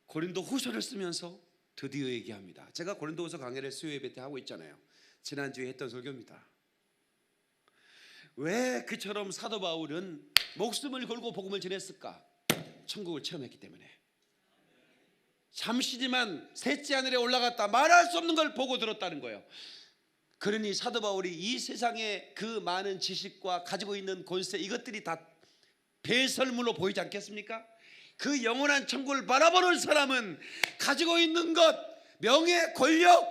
고린도후서를 쓰면서 드디어 얘기합니다. 제가 고린도후서 강해를 수요 예배 때 하고 있잖아요. 지난주에 했던 설교입니다. 왜 그처럼 사도 바울은 목숨을 걸고 복음을 전했을까? 천국을 체험했기 때문에. 잠시지만 셋째 하늘에 올라갔다 말할 수 없는 걸 보고 들었다는 거예요. 그러니 사도 바울이 이 세상의 그 많은 지식과 가지고 있는 권세, 이것들이 다 배설물로 보이지 않겠습니까? 그 영원한 천국을 바라보는 사람은 가지고 있는 것, 명예, 권력,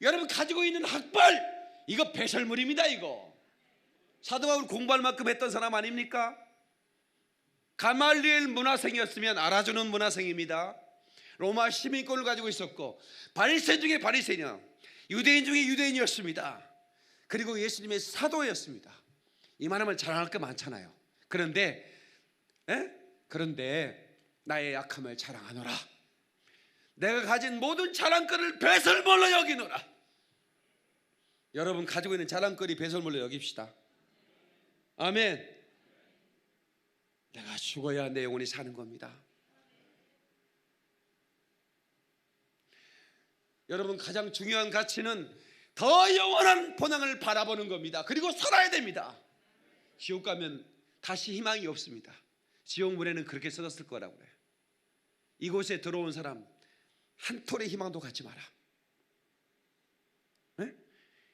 여러분 가지고 있는 학벌, 이거 배설물입니다. 이거 사도 바울 공부할 만큼 했던 사람 아닙니까? 가말리엘 문화생이었으면 알아주는 문화생입니다. 로마 시민권을 가지고 있었고, 바리새인 중에 바리새인이야, 유대인 중에 유대인이었습니다. 그리고 예수님의 사도였습니다. 이만하면 자랑할 게 많잖아요. 그런데 나의 약함을 자랑하노라. 내가 가진 모든 자랑거리를 배설물로 여기노라. 여러분 가지고 있는 자랑거리 배설물로 여깁시다. 아멘. 내가 죽어야 내 영혼이 사는 겁니다. 여러분 가장 중요한 가치는 더 영원한 본향을 바라보는 겁니다. 그리고 살아야 됩니다. 지옥 가면 다시 희망이 없습니다. 지옥문에는 그렇게 써졌을 거라고 해요. 이곳에 들어온 사람 한 톨의 희망도 갖지 마라. 네?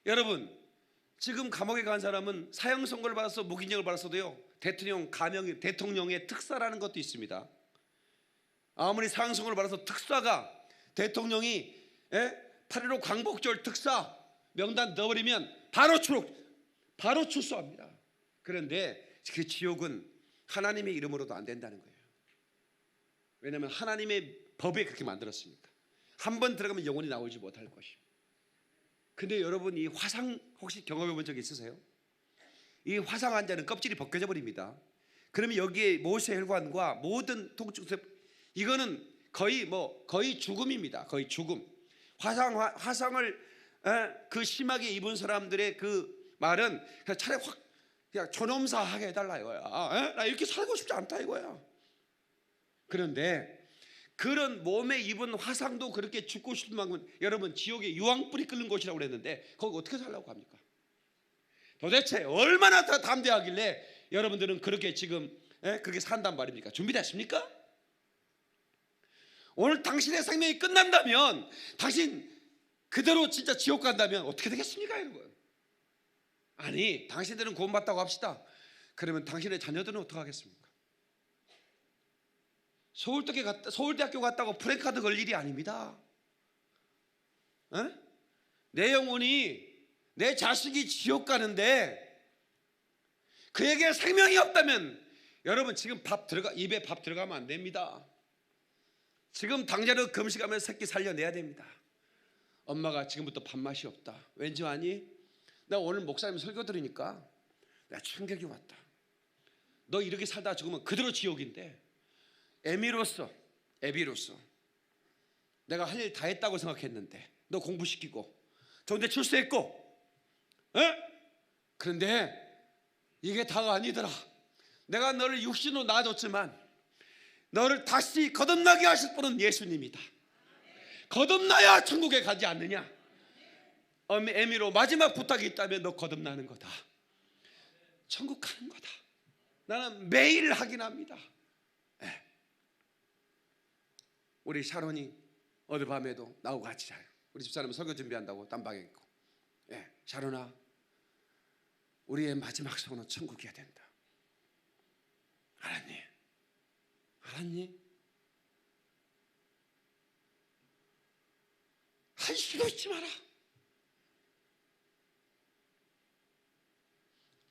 여러분 지금 감옥에 간 사람은 사형 선고를 받아서 무기징역을 받았어도요, 대통령의 특사라는 것도 있습니다. 아무리 사형 선고를 받아서 특사가 대통령이 8.15 광복절 특사 명단 넣어버리면 바로 출소합니다. 그런데 그 지옥은 하나님의 이름으로도 안 된다는 거예요. 왜냐하면 하나님의 법에 그렇게 만들었습니다. 한 번 들어가면 영원히 나오지 못할 것이고. 근데 여러분 이 화상 혹시 경험해 본 적 있으세요? 이 화상 환자는 껍질이 벗겨져 버립니다. 그러면 여기에 모세 혈관과 모든 통증, 이거는 거의 죽음입니다. 거의 죽음. 화상을 그 심하게 입은 사람들의 그 말은 그냥 차라리 그냥 존엄사 하게 해달라 이거야. 나 이렇게 살고 싶지 않다 이거야. 그런데 그런 몸에 입은 화상도 그렇게 죽고 싶은 만큼, 여러분 지옥에 유황불이 끓는 곳이라고 그랬는데 거기 어떻게 살라고 합니까? 도대체 얼마나 더 담대하길래 여러분들은 그렇게 지금 그렇게 산단 말입니까? 준비됐습니까? 오늘 당신의 생명이 끝난다면, 당신 그대로 진짜 지옥 간다면 어떻게 되겠습니까 여러분? 아니 당신들은 구원받다고 합시다. 그러면 당신의 자녀들은 어떻게 하겠습니까? 서울대학교 갔다고 프랜카드 걸 일이 아닙니다. 내 영혼이, 내 자식이 지옥 가는데 그에게 생명이 없다면 여러분 지금 입에 밥 들어가면 안 됩니다. 지금 당장은 금식하면서 새끼 살려내야 됩니다. 엄마가 지금부터 밥맛이 없다. 왠지 아니? 나 오늘 목사님 설교 들으니까 내가 충격이 왔다. 너 이렇게 살다 죽으면 그대로 지옥인데, 애비로서 내가 할 일 다 했다고 생각했는데 너 공부시키고 좋은데 출세했고, 그런데 이게 다가 아니더라. 내가 너를 육신으로 낳아줬지만 너를 다시 거듭나게 하실 분은 예수님이다. 거듭나야 천국에 가지 않느냐. 애미로 마지막 부탁이 있다면 너 거듭나는 거다. 천국 가는 거다. 나는 매일 확인합니다. 우리 샤론이 어느 밤에도 나하고 같이 자요. 우리 집사람은 설교 준비한다고 딴방에 있고, 샤론아 우리의 마지막 소원은 천국이어야 된다. 알았니? 한시도 잊지 마라.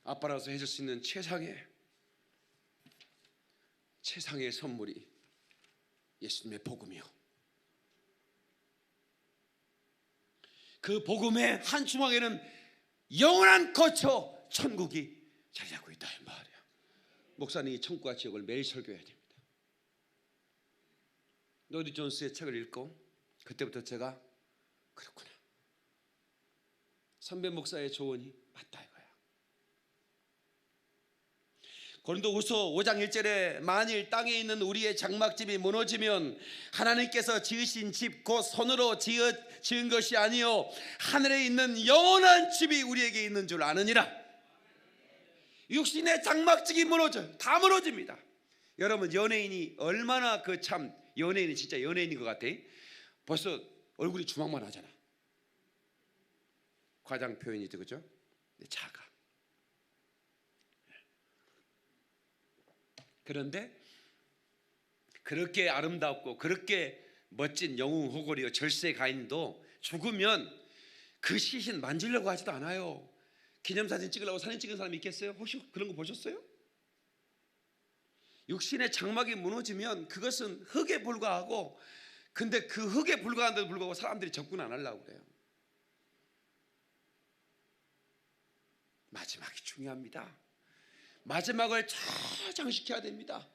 아빠라서 해줄 수 있는 최상의 선물이 예수님의 복음이요. 그 복음의 한 주먹에는 영원한 거처 천국이 자리 잡고 있다 이 말이야. 목사님이 천국과 지옥을 매일 설교해야 됩니다. 로디 존스의 책을 읽고 그때부터 제가 그렇구나, 선배 목사의 조언이 맞다 이거야. 고린도후서 5장 1절에 만일 땅에 있는 우리의 장막집이 무너지면 하나님께서 지으신 집 곧 손으로 지은 것이 아니요 하늘에 있는 영원한 집이 우리에게 있는 줄 아느니라. 육신의 장막집이 무너져요. 다 무너집니다. 여러분, 연예인이 얼마나 연예인이 진짜 연예인인 것 같아. 벌써 얼굴이 주먹만 하잖아. 과장 표현이죠, 그죠? 작아. 그런데 그렇게 아름답고 그렇게 멋진 영웅 호걸이요 절세 가인도 죽으면 그 시신 만지려고 하지도 않아요. 기념사진 찍으려고 사진 찍은 사람이 있겠어요? 혹시 그런 거 보셨어요? 육신의 장막이 무너지면 그것은 흙에 불과하고, 근데 그 흙에 불과한데도 불구하고 사람들이 접근 안 하려고 그래요. 마지막이 중요합니다. 마지막을 저장시켜야 됩니다.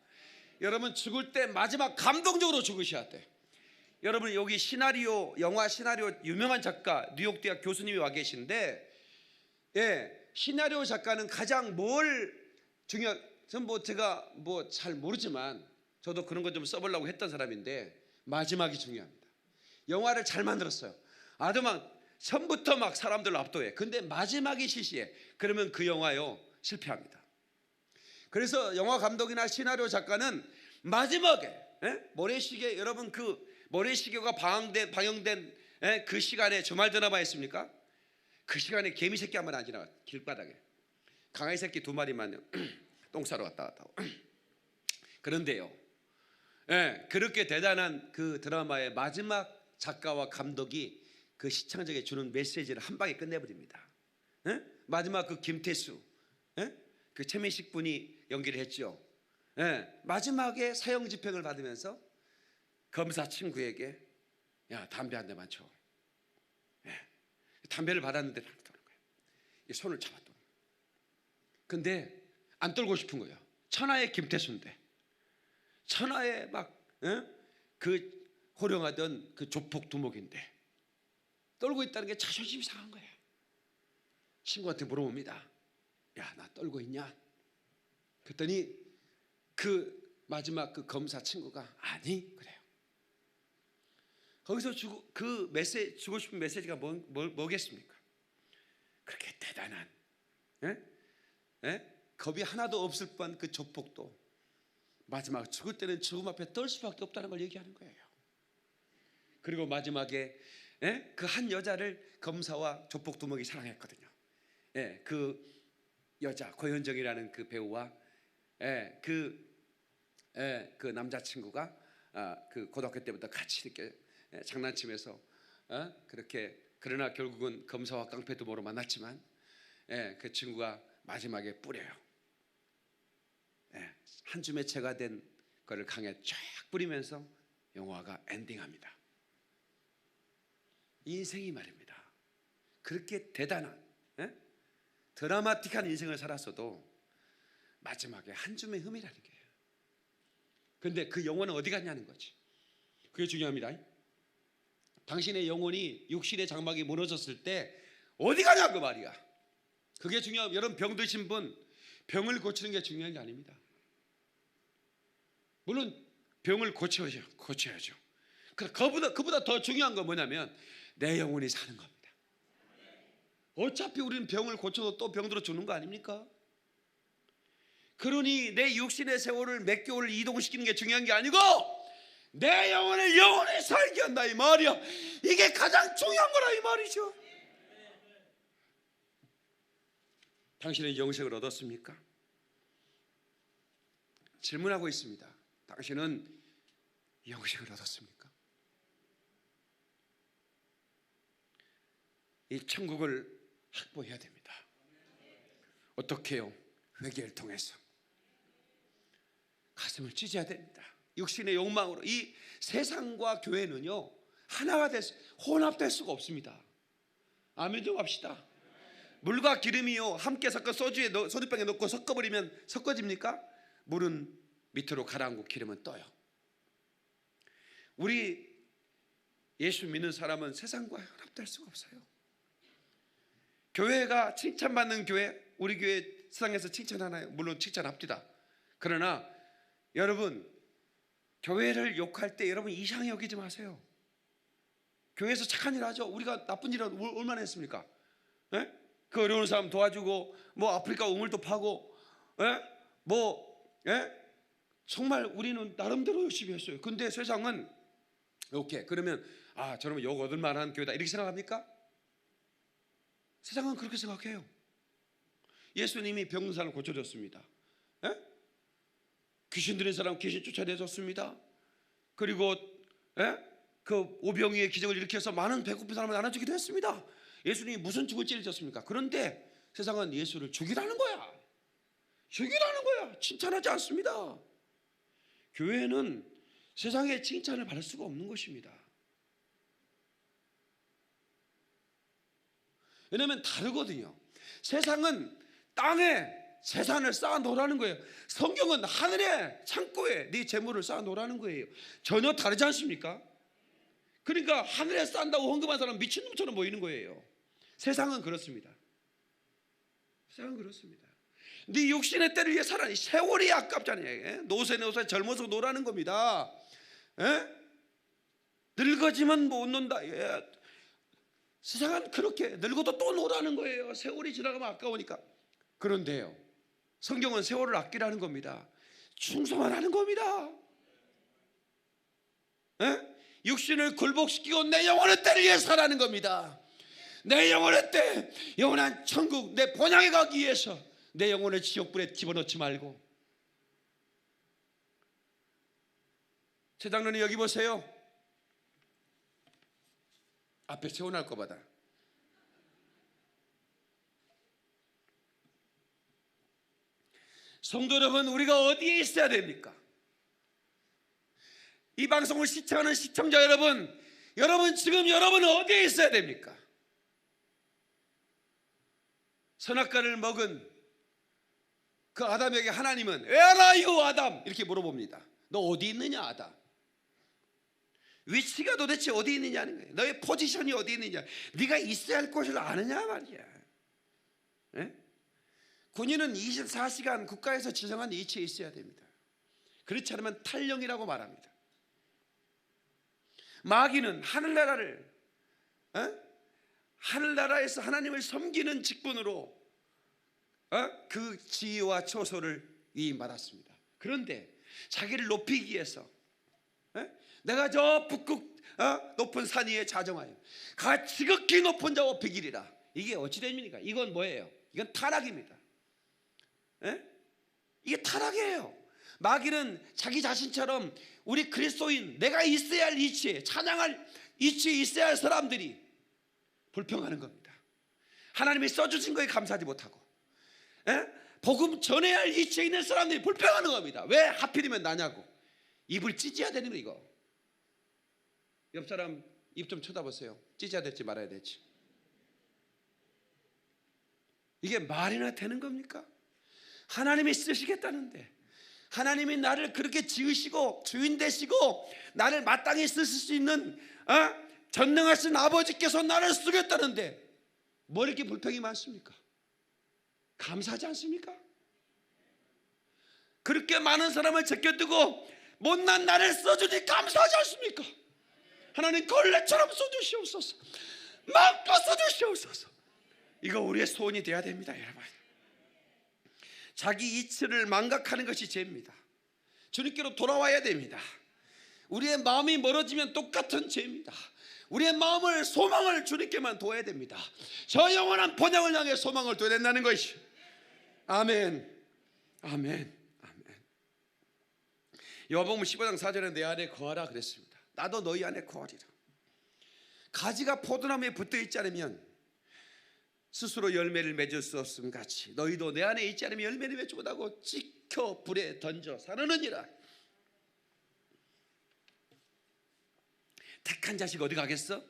여러분, 죽을 때 마지막 감동적으로 죽으셔야 돼. 여러분, 여기 영화 시나리오 유명한 작가 뉴욕 대학 교수님이 와 계신데, 시나리오 작가는 가장 제가 잘 모르지만 저도 그런 거 좀 써보려고 했던 사람인데, 마지막이 중요합니다. 영화를 잘 만들었어요. 아주 처음부터 사람들을 압도해. 근데 마지막이 시시해. 그러면 그 영화요 실패합니다. 그래서 영화 감독이나 시나리오 작가는 마지막에 모래시계, 여러분 그 모래시계가 방영된 그 시간에 주말 드라마 했습니까? 그 시간에 개미 새끼 한 마리 안 지나가. 길바닥에 강아지 새끼 2마리만 똥 싸러 갔다 왔다고. 그런데요, 그렇게 대단한 그 드라마의 마지막 작가와 감독이 그 시청자에게 주는 메시지를 한 방에 끝내버립니다. 마지막 그 김태수, 그 최민식 분이 연기를 했죠. 마지막에 사형 집행을 받으면서 검사 친구에게 야, 담배 한 대만 쳐. 담배를 받았는데 막 떠는 거예요. 손을 잡았던. 근데 안 떨고 싶은 거예요. 천하의 김태수인데, 천하의 그 호령하던 그 조폭 두목인데 떨고 있다는 게 자존심이 상한 거예요. 친구한테 물어봅니다. 야, 나 떨고 있냐? 그랬더니 그 마지막 그 검사 친구가 아니 그래요. 거기서 주고 싶은 메시지가 뭐겠습니까? 그렇게 대단한, 겁이 하나도 없을 뻔한 그 조폭도 마지막 죽을 때는 죽음 앞에 떨 수밖에 없다는 걸 얘기하는 거예요. 그리고 마지막에 그 한 여자를 검사와 조폭 두목이 사랑했거든요. 그 여자 고현정이라는 그 배우와 그 남자친구가 그 고등학교 때부터 같이 이렇게 장난치면서 그렇게, 그러나 결국은 검사와 깡패 두목으로 만났지만 그 친구가 마지막에 뿌려요. 한 주매체가 된 거를 강에 쫙 뿌리면서 영화가 엔딩합니다. 인생이 말입니다. 그렇게 대단한 드라마틱한 인생을 살았어도 마지막에 한 줌의 흠이라는 거예요. 그런데 그 영혼은 어디 갔냐는 거지. 그게 중요합니다. 당신의 영혼이 육신의 장막이 무너졌을 때 어디 가냐 그 말이야. 그게 중요합니다. 여러분, 병 드신 분 병을 고치는 게 중요한 게 아닙니다. 물론 병을 고쳐야죠. 그보다 더 중요한 건 뭐냐면 내 영혼이 사는 겁니다. 어차피 우리는 병을 고쳐도 또 병들어 죽는 거 아닙니까? 그러니 내 육신의 세월을 몇 개월을 이동시키는 게 중요한 게 아니고 내 영혼을 영원히 살게 한다 이 말이야. 이게 가장 중요한 거라 이 말이죠. 당신은 영생을 얻었습니까? 질문하고 있습니다. 당신은 영생을 얻었습니까? 이 천국을 확보해야 됩니다. 어떻게 해요? 회개를 통해서 가슴을 찢어야 됩니다. 육신의 욕망으로 이 세상과 교회는요 하나가 혼합될 수가 없습니다. 아멘 좀 합시다. 물과 기름이요 함께 섞어 소주병에 넣고 섞어버리면 섞어집니까? 물은 밑으로 가라앉고 기름은 떠요. 우리 예수 믿는 사람은 세상과 혼합될 수가 없어요. 교회가 칭찬받는 교회, 우리 교회 세상에서 칭찬하나요? 물론 칭찬합니다. 그러나 여러분 교회를 욕할 때 여러분 이상히 여기지 마세요. 교회에서 착한 일 하죠. 우리가 나쁜 일은 얼마나 했습니까? 예? 그 어려운 사람 도와주고 뭐 아프리카 우물도 파고 정말 우리는 나름대로 열심히 했어요. 근데 세상은 이렇게 그러면 저러면 욕 얻을 만한 교회다 이렇게 생각합니까? 세상은 그렇게 생각해요. 예수님이 병든 사람을 고쳐줬습니다. 귀신 들린 사람 귀신 쫓아내줬습니다. 그리고 그 오병이의 기적을 일으켜서 많은 배고픈 사람을 나눠주기도 했습니다. 예수님이 무슨 죽을 죄를 졌습니까? 그런데 세상은 예수를 죽이라는 거야. 죽이라는 거야. 칭찬하지 않습니다. 교회는 세상의 칭찬을 받을 수가 없는 것입니다. 왜냐하면 다르거든요. 세상은 땅에 재산을 쌓아 놓으라는 거예요. 성경은 하늘의 창고에 네 재물을 쌓아 놓으라는 거예요. 전혀 다르지 않습니까? 그러니까 하늘에 쌓는다고 헌금한 사람 미친놈처럼 보이는 거예요. 세상은 그렇습니다. 세상은 그렇습니다. 네 육신의 때를 위해 살아니 세월이 아깝잖아요. 노세 젊어서 노라는 겁니다. 늙어지면 못 논다. 세상은 그렇게 늙어도 또 노라는 거예요. 세월이 지나가면 아까우니까. 그런데요 성경은 세월을 아끼라는 겁니다. 충성하라는 겁니다. 육신을 굴복시키고 내 영혼의 때를 위해 살라는 겁니다. 내 영혼의 때, 영원한 천국 내 본향에 가기 위해서 내 영혼을 지옥불에 집어넣지 말고. 최장로님 여기 보세요. 앞에 세워놓을 거보다 성도 여러분, 우리가 어디에 있어야 됩니까? 이 방송을 시청하는 시청자 여러분 지금 여러분은 어디에 있어야 됩니까? 선악과를 먹은 그 아담에게 하나님은 Where are you, 아담? 이렇게 물어봅니다. 너 어디 있느냐, 아담? 위치가 도대체 어디 있느냐는 거예요. 너의 포지션이 어디 있느냐, 네가 있어야 할 곳을 아느냐 말이야. 군인은 24시간 국가에서 지정한 위치에 있어야 됩니다. 그렇지 않으면 탈영이라고 말합니다. 마귀는 하늘나라에서 하나님을 섬기는 직분으로 그 지위와 처소를 위임받았습니다. 그런데 자기를 높이기 위해서 내가 저 북극 높은 산 위에 자정하여 지극히 높은 자와 비기리라. 이게 어찌 됩니까? 이건 뭐예요? 이건 타락입니다. 이게 타락이에요. 마귀는 자기 자신처럼 우리 그리스도인, 내가 있어야 할 위치에, 찬양할 위치에 있어야 할 사람들이 불평하는 겁니다. 하나님이 써주신 거에 감사하지 못하고 복음 전해야 할 위치에 있는 사람들이 불평하는 겁니다. 왜 하필이면 나냐고. 입을 찢어야 되는 거. 이거 옆 사람 입 좀 쳐다보세요. 찢어야 될지 말아야 될지. 이게 말이나 되는 겁니까? 하나님이 쓰시겠다는데, 하나님이 나를 그렇게 지으시고 주인 되시고 나를 마땅히 쓰실 수 있는 전능하신 아버지께서 나를 쓰겠다는데 뭐 이렇게 불평이 많습니까? 감사하지 않습니까? 그렇게 많은 사람을 제껴두고 못난 나를 써주니 감사하지 않습니까? 하나님 걸레처럼 써주시옵소서, 마음껏 써주시옵소서. 이거 우리의 소원이 돼야 됩니다. 여러분, 자기 이치를 망각하는 것이 죄입니다. 주님께로 돌아와야 됩니다. 우리의 마음이 멀어지면 똑같은 죄입니다. 우리의 마음을, 소망을 주님께만 둬야 됩니다. 저 영원한 본향을 향해 소망을 둬야 된다는 것이. 아멘, 아멘, 아멘. 요한복음 15장 4절에 내 안에 거하라 그랬습니다. 나도 너희 안에 거하리라. 가지가 포도나무에 붙어 있지 않으면 스스로 열매를 맺을 수 없음 같이 너희도 내 안에 있지 않으면 열매를 맺지 못하고 찍혀 불에 던져 사르느니라. 택한 자식 어디 가겠어?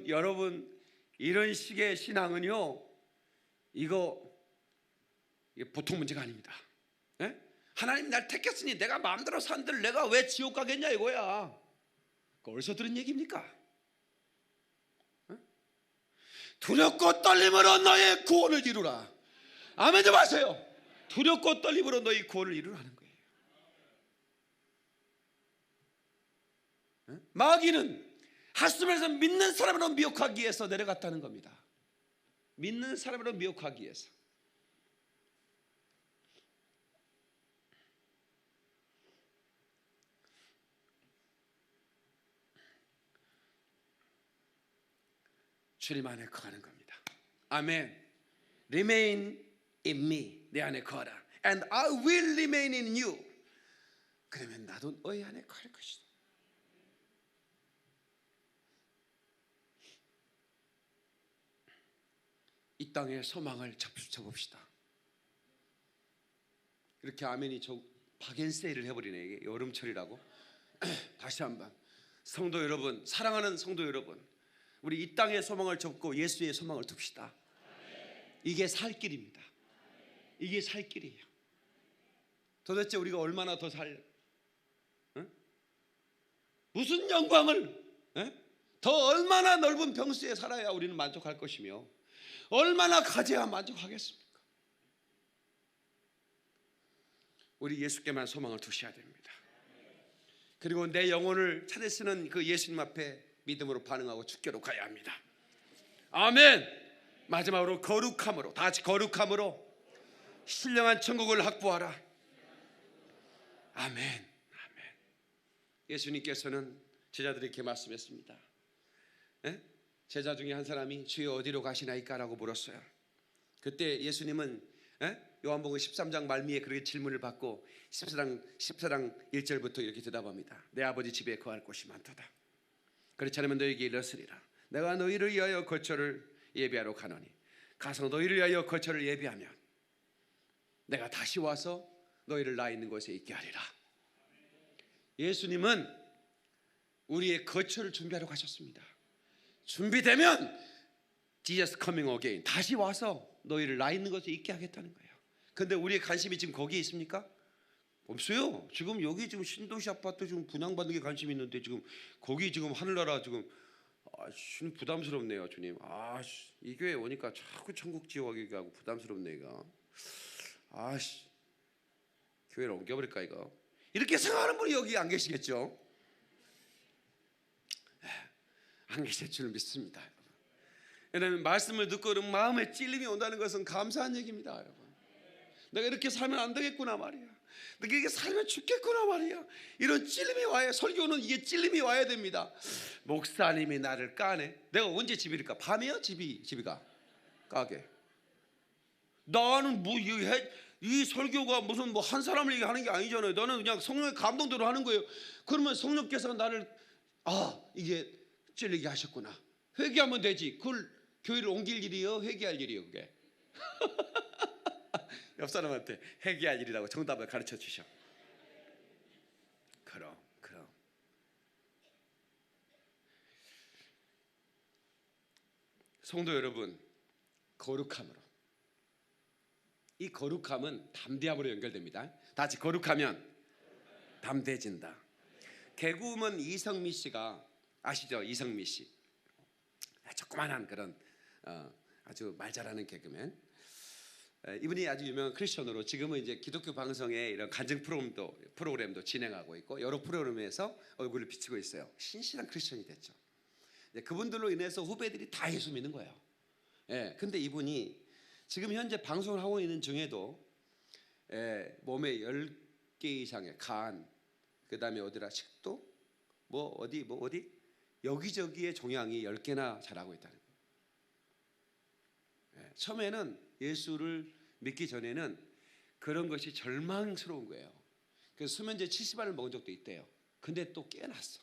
여러분 이런 식의 신앙은요, 이게 보통 문제가 아닙니다. 예? 하나님 날 택했으니 내가 마음대로 산들 내가 왜 지옥 가겠냐 이거야. 어디서 들은 얘기입니까? 예? 두렵고 떨림으로 너의 구원을 이루라. 아멘 좀 하세요. 두렵고 떨림으로 너의 구원을 이루라는 거예요. 예? 마귀는 하스멜에서 믿는 사람으로 미혹하기 위해서 내려갔다는 겁니다. 믿는 사람으로 미혹하기 위해서. 주님 안에 거하는 겁니다. 아멘. Remain in me. 내 안에 거하라. And I will remain in you. 그러면 나도 너희 안에 거할 것이다. 이 땅의 소망을 접봅시다. 이렇게 아멘이 박앤세일을 해버리네. 이게 여름철이라고. 다시 한번 성도 여러분, 사랑하는 성도 여러분, 우리 이 땅의 소망을 접고 예수의 소망을 둡시다. 이게 살 길입니다. 이게 살 길이에요. 도대체 우리가 얼마나 더 무슨 영광을 더 얼마나 넓은 평수에 살아야 우리는 만족할 것이며 얼마나 가져야 만족하겠습니까? 우리 예수께만 소망을 두셔야 됩니다. 그리고 내 영혼을 찾으시는 그 예수님 앞에 믿음으로 반응하고 주께로 가야 합니다. 아멘. 마지막으로 거룩함으로, 다 같이 거룩함으로 신령한 천국을 확보하라. 아멘. 아멘. 예수님께서는 제자들에게 말씀했습니다. 제자 중에 한 사람이 주여 어디로 가시나이까? 라고 물었어요. 그때 예수님은 요한복음 13장 말미에 그렇게 질문을 받고 14장 1절부터 이렇게 대답합니다. 내 아버지 집에 거할 곳이 많도다. 그렇지 않으면 너희에게 이르시리라. 내가 너희를 위하여 거처를 예비하러 가노니 가서 너희를 위하여 거처를 예비하면 내가 다시 와서 너희를 나 있는 곳에 있게 하리라. 예수님은 우리의 거처를 준비하러 가셨습니다. 준비되면 Jesus coming again, 다시 와서 너희를 나 있는 곳에 있게 하겠다는 거예요. 근데 우리의 관심이 지금 거기에 있습니까? 없어요. 지금 여기 지금 신도시 아파트 지금 분양받는 게 관심이 있는데 지금 거기 지금 하늘나라 지금 부담스럽네요, 주님. 이 교회 오니까 자꾸 천국 지옥하고 부담스럽네 이거. 교회를 옮겨버릴까 이거. 이렇게 생각하는 분이 여기 안 계시겠죠? 안 계실 줄 믿습니다. 여러분, 말씀을 듣고 마음에 찔림이 온다는 것은 감사한 얘기입니다. 여러분, 내가 이렇게 살면 안 되겠구나 말이야. 내가 이렇게 살면 죽겠구나 말이야. 이런 찔림이 와야, 설교는 이게 찔림이 와야 됩니다. 목사님이 나를 까네. 내가 언제 집이일까? 밤이야? 집이가 까게. 나는 이 설교가 무슨 한 사람을 얘기하는 게 아니잖아요. 나는 그냥 성령의 감동대로 하는 거예요. 그러면 성령께서 나를 이게 찔리게 하셨구나. 회개하면 되지. 그걸 교회를 옮길 일이요? 회개할 일이요? 그게. 옆 사람한테 회개할 일이라고 정답을 가르쳐 주셔. 그럼 성도 여러분, 거룩함으로, 이 거룩함은 담대함으로 연결됩니다. 다 같이 거룩하면 담대해진다. 개그우먼 이성미 씨가 아시죠? 이성미 씨, 조그만한 그런 아주 말 잘하는 개그맨. 이분이 아주 유명한 크리스천으로 지금은 이제 기독교 방송의 이런 간증 프로그램도 진행하고 있고 여러 프로그램에서 얼굴을 비치고 있어요. 신실한 크리스천이 됐죠. 그분들로 인해서 후배들이 다 예수 믿는 거예요. 근데 이분이 지금 현재 방송을 하고 있는 중에도 몸에 10개 이상의 간, 그 다음에 식도, 어디 여기저기에 종양이 10개나 자라고 있다는 거예요. 처음에는 예수를 믿기 전에는 그런 것이 절망스러운 거예요. 그래서 수면제 70알을 먹은 적도 있대요. 근데 또 깨어났어.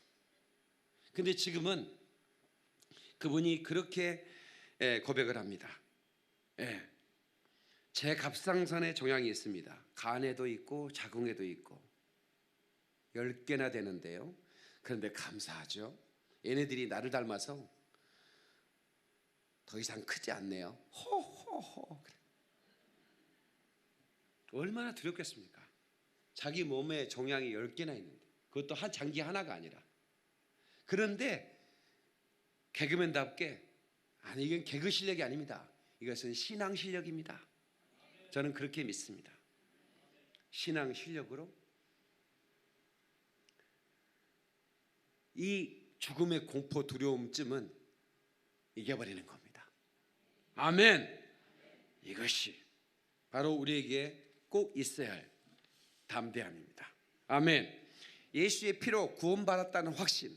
근데 지금은 그분이 그렇게 고백을 합니다. 예. 제 갑상선에 종양이 있습니다. 간에도 있고 자궁에도 있고 10개나 되는데요. 그런데 감사하죠. 얘네들이 나를 닮아서 더 이상 크지 않네요. 호호호. 얼마나 두렵겠습니까? 자기 몸에 종양이 10개나 있는데, 그것도 한 장기 하나가 아니라. 그런데 개그맨답게, 아니 이건 개그 실력이 아닙니다. 이것은 신앙 실력입니다. 저는 그렇게 믿습니다. 신앙 실력으로 이 죽음의 공포 두려움쯤은 이겨버리는 겁니다. 아멘. 이것이 바로 우리에게 꼭 있어야 할 담대함입니다. 아멘. 예수의 피로 구원받았다는 확신,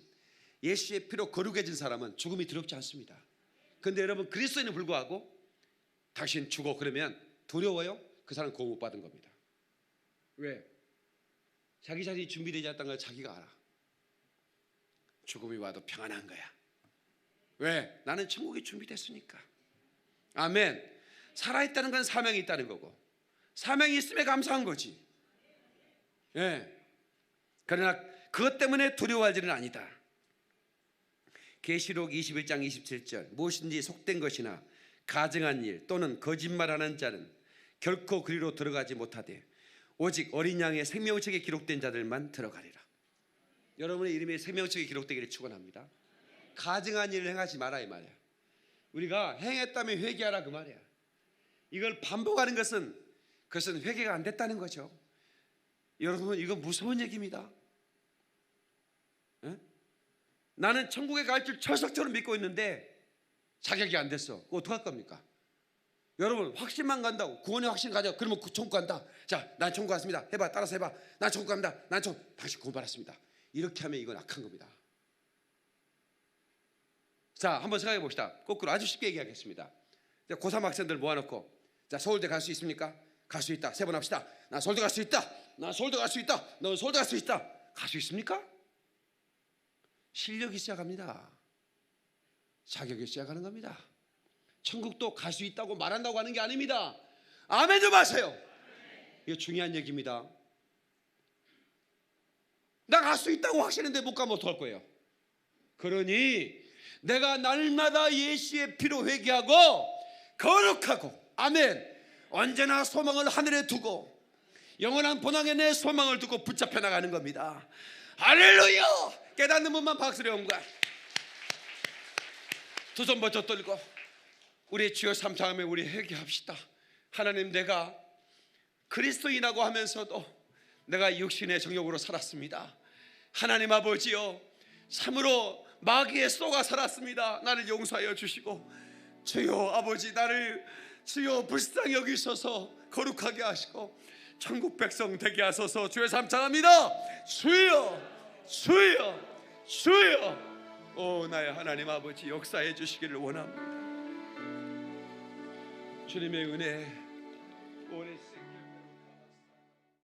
예수의 피로 거룩해진 사람은 죽음이 두렵지 않습니다. 그런데 여러분, 그리스도인에 불구하고 당신 죽어 그러면 두려워요? 그 사람은 구원 못 받은 겁니다. 왜? 자기 자신이 준비되지 않았다는 걸 자기가 알아. 죽음이 와도 평안한 거야. 왜? 나는 천국이 준비됐으니까. 아멘. 살아있다는 건 사명이 있다는 거고, 사명이 있음에 감사한 거지. 예. 그러나 그것 때문에 두려워할 일은 아니다. 계시록 21장 27절, 무엇인지 속된 것이나 가증한 일 또는 거짓말하는 자는 결코 그리로 들어가지 못하되 오직 어린 양의 생명책에 기록된 자들만 들어가리라. 여러분의 이름이 생명책에 기록되기를 축원합니다. 가증한 일을 행하지 마라 이 말이야. 우리가 행했다면 회개하라 그 말이야. 이걸 반복하는 것은, 그것은 회개가 안 됐다는 거죠. 여러분, 이거 무서운 얘기입니다. 에? 나는 천국에 갈 줄 철석처럼 믿고 있는데 자격이 안 됐어. 그거 어떡할 겁니까? 여러분, 확신만 간다고, 구원의 확신 가져. 그러면 천국 간다. 자, 난 천국 갔습니다. 해봐, 따라서 해봐. 난 천국 갑니다. 당신 구원 받았습니다. 이렇게 하면 이건 악한 겁니다. 자, 한번 생각해 봅시다. 거꾸로 아주 쉽게 얘기하겠습니다. 고3 학생들 모아놓고, 자, 서울대 갈 수 있습니까? 갈 수 있다. 세 번 합시다. 나 서울대 갈 수 있다. 나 서울대 갈 수 있다. 너 서울대 갈 수 있다. 갈 수 있습니까? 실력이 시작합니다. 자격이 시작하는 겁니다. 천국도 갈 수 있다고 말한다고 하는 게 아닙니다. 아멘 좀 하세요. 이거 중요한 얘기입니다. 나 갈 수 있다고 확신했는데 못 가면 어떡할 거예요? 그러니 내가 날마다 예수의 피로 회개하고 거룩하고, 아멘, 언제나 소망을 하늘에 두고 영원한 본향에 내 소망을 두고 붙잡혀 나가는 겁니다. 할렐루야. 깨닫는 분만 박수를 온 거야. 두 손 번쩍 들고 우리 주여 삼창하며 우리 회개합시다. 하나님, 내가 그리스도인이라고 하면서도 내가 육신의 정욕으로 살았습니다. 하나님 아버지여, 참으로 마귀에 쏘가 살았습니다. 나를 용서하여 주시고, 주여 아버지, 나를 주여 불쌍히 여기셔서 거룩하게 하시고 천국 백성 되게 하소서. 주여 삼창합니다. 주여, 주여, 주여. 오 나의 하나님 아버지, 역사해 주시기를 원합니다. 주님의 은혜 오래